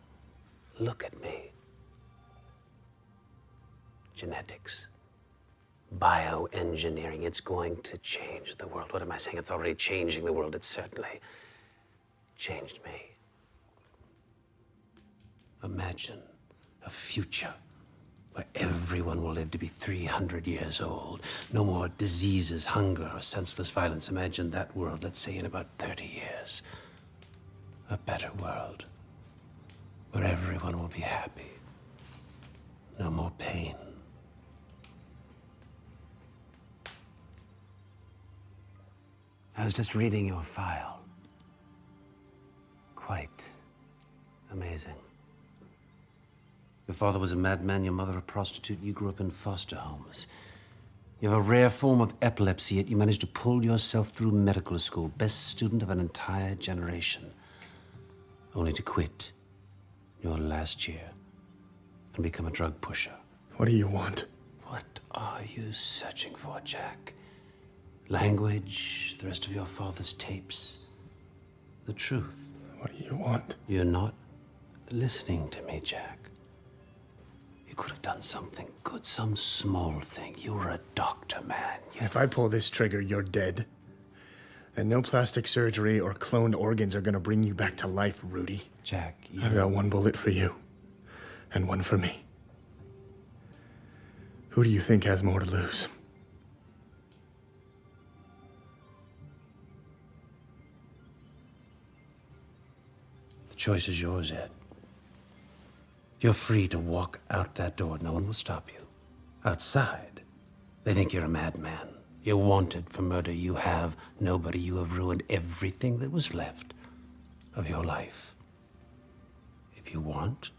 Look at me. Genetics. Bioengineering. It's going to change the world. What am I saying? It's already changing the world. It certainly changed me. Imagine a future where everyone will live to be 300 years old. No more diseases, hunger, or senseless violence. Imagine that world, let's say, in about 30 years. A better world where everyone will be happy. No more pain. I was just reading your file. Quite amazing. Your father was a madman, your mother a prostitute, you grew up in foster homes. You have a rare form of epilepsy, yet you managed to pull yourself through medical school, best student of an entire generation, only to quit your last year and become a drug pusher. What do you want? What are you searching for, Jack? Language, the rest of your father's tapes, the truth. What do you want? You're not listening to me, Jack. You could have done something good, some small thing. You were a doctor, man. If I pull this trigger, you're dead. And no plastic surgery or cloned organs are gonna bring you back to life, Rudy. Jack, I've got one bullet for you, and one for me. Who do you think has more to lose? The choice is yours, Ed. You're free to walk out that door. No one will stop you. Outside, they think you're a madman. You're wanted for murder. You have nobody. You have ruined everything that was left of your life. If you want,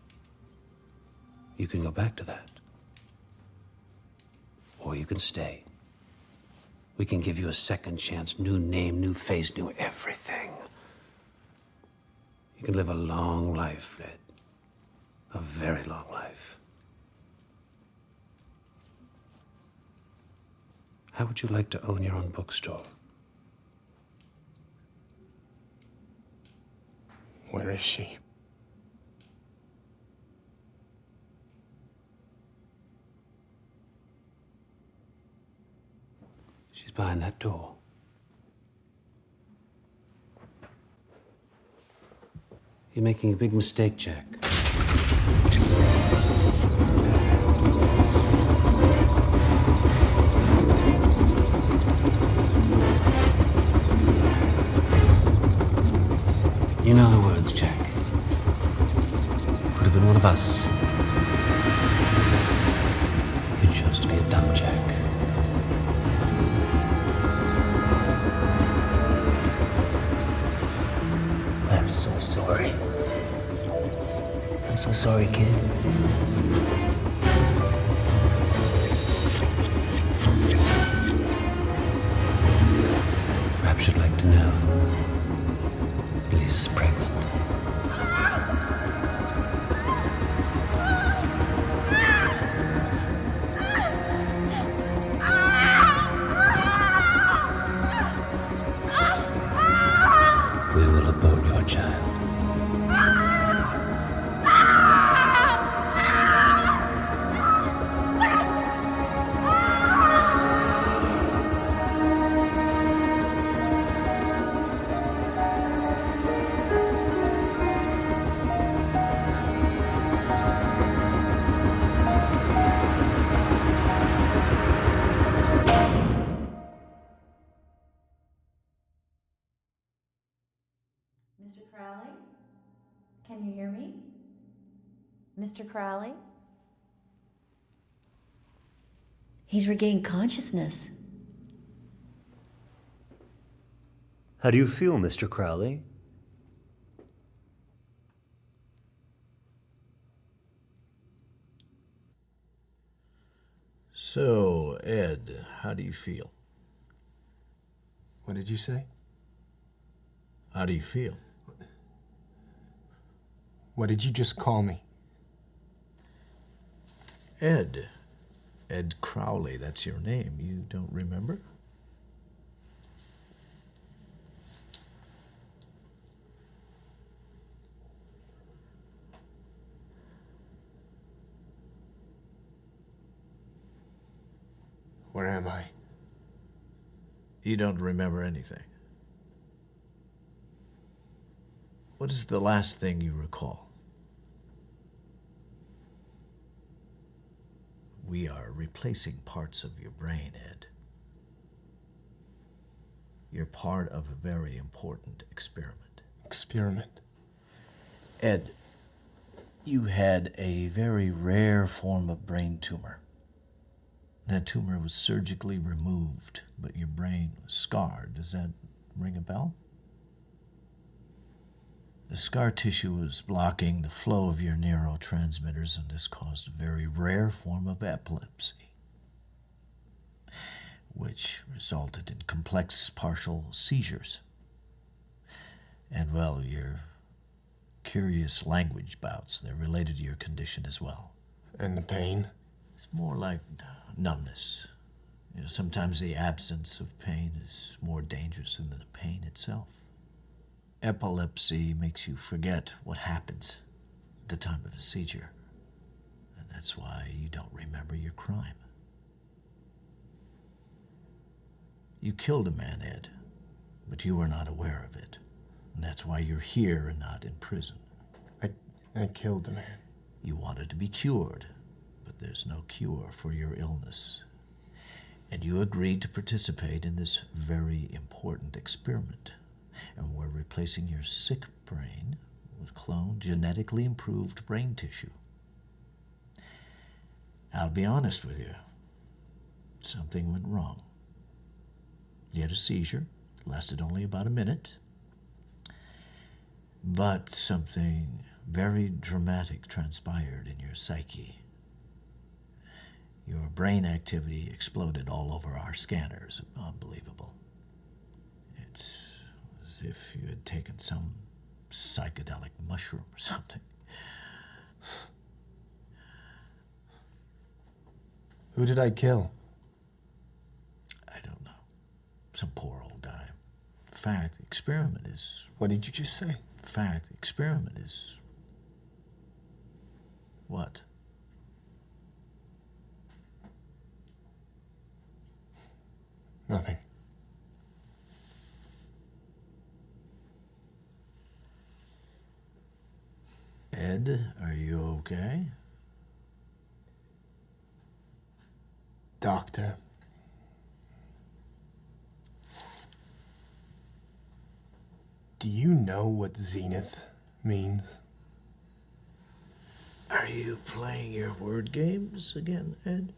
you can go back to that. Or you can stay. We can give you a second chance, new name, new face, new everything. You can live a long life, Ed. A very long life. How would you like to own your own bookstore? Where is she? She's behind that door. You're making a big mistake, Jack. You know the words, Jack. Could have been one of us. You chose to be a dumb Jack. I'm so sorry. I'm so sorry, kid. Perhaps you'd like to know. Lisa's pregnant. We will abort your child. Mr. Crowley? Can you hear me? Mr. Crowley? He's regained consciousness. How do you feel, Mr. Crowley? So, Ed, how do you feel? What did you say? How do you feel? What did you just call me? Ed. Ed Crowley, that's your name. You don't remember? Where am I? You don't remember anything. What is the last thing you recall? We are replacing parts of your brain, Ed. You're part of a very important experiment. Experiment? Ed, you had a very rare form of brain tumor. That tumor was surgically removed, but your brain was scarred. Does that ring a bell? The scar tissue was blocking the flow of your neurotransmitters, and this caused a very rare form of epilepsy, which resulted in complex partial seizures. And, well, your curious language bouts, they're related to your condition as well. And the pain? It's more like numbness. You know, sometimes the absence of pain is more dangerous than the pain itself. Epilepsy makes you forget what happens at the time of a seizure. And that's why you don't remember your crime. You killed a man, Ed, but you were not aware of it. And that's why you're here and not in prison. I killed a man. You wanted to be cured, but there's no cure for your illness. And you agreed to participate in this very important experiment. And we're replacing your sick brain with cloned, genetically improved brain tissue. I'll be honest with you. Something went wrong. You had a seizure. It lasted only about a minute. But something very dramatic transpired in your psyche. Your brain activity exploded all over our scanners. Unbelievable. It's as if you had taken some psychedelic mushroom or something. Who did I kill? I don't know. Some poor old dime. In fact, the experiment is... What did you just say? In fact, the experiment is... What? Nothing. Ed, are you okay? Doctor. Do you know what Zenith means? Are you playing your word games again, Ed?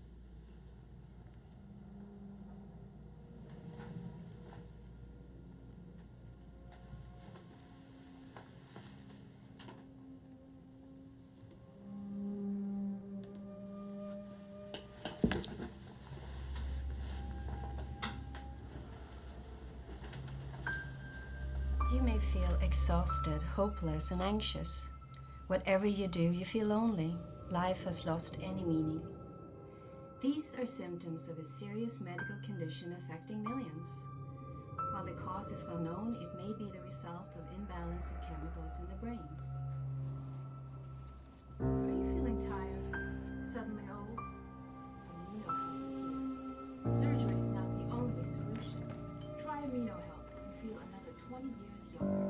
You may feel exhausted, hopeless, and anxious. Whatever you do, you feel lonely. Life has lost any meaning. These are symptoms of a serious medical condition affecting millions. While the cause is unknown, it may be the result of imbalance of chemicals in the brain. Are you feeling tired? Suddenly old? Amino Help is here. Surgery is not the only solution. Try Amino Help and feel another 20 years younger.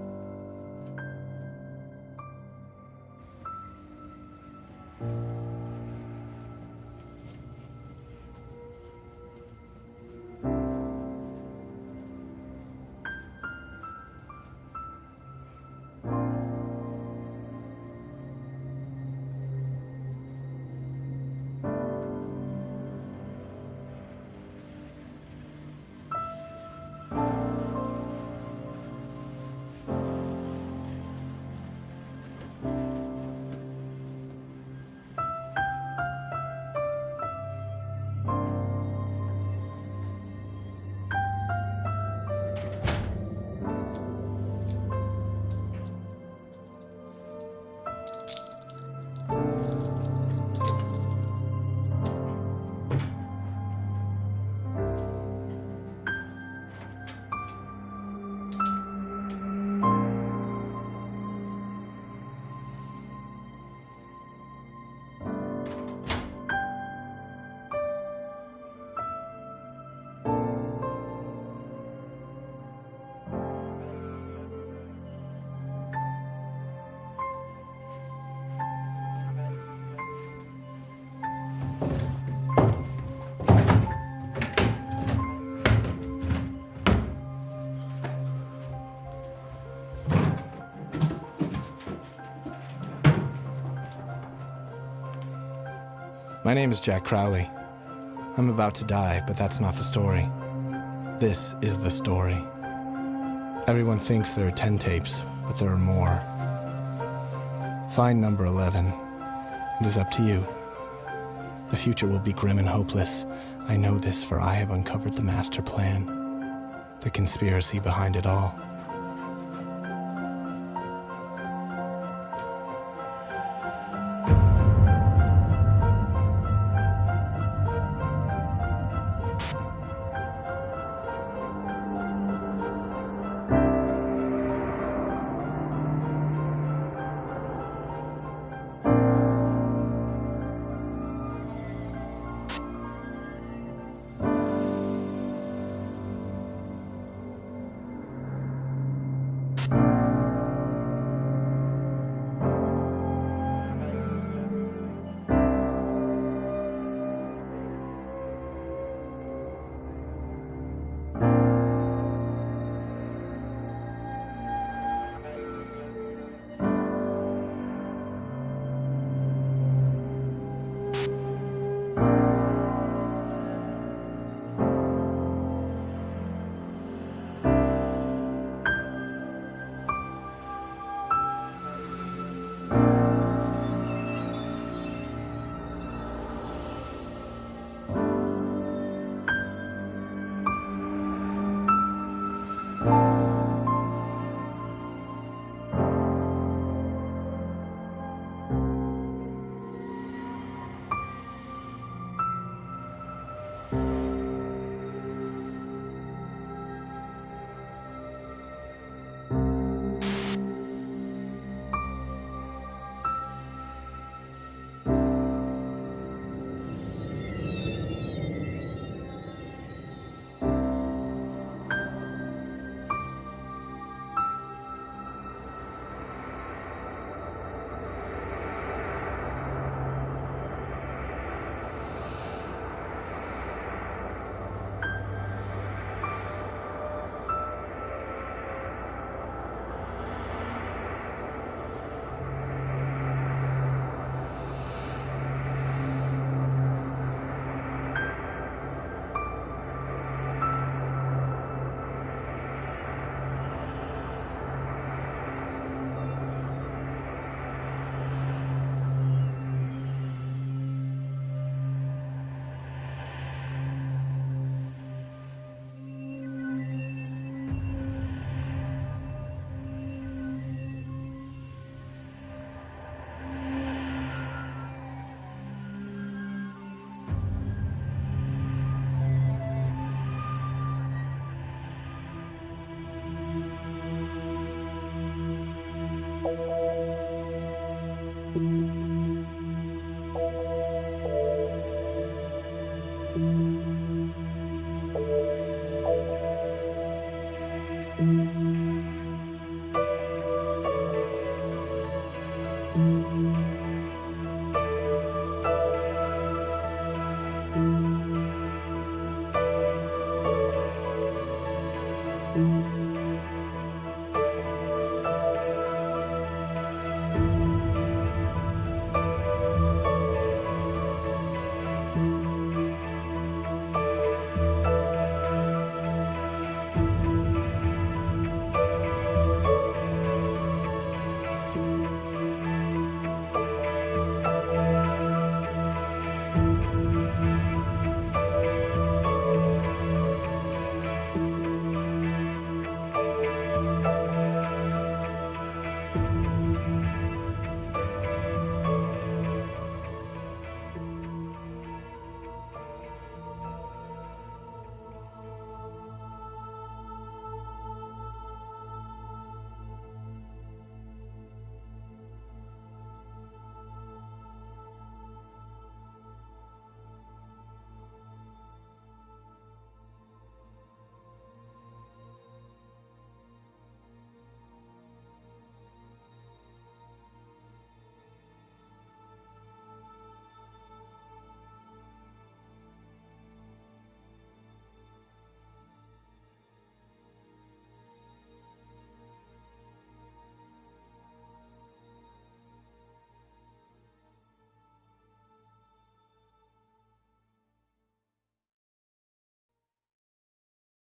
My name is Jack Crowley. I'm about to die, but that's not the story. This is the story. Everyone thinks there are 10 tapes, but there are more. Find number 11. It is up to you. The future will be grim and hopeless. I know this, for I have uncovered the master plan, the conspiracy behind it all.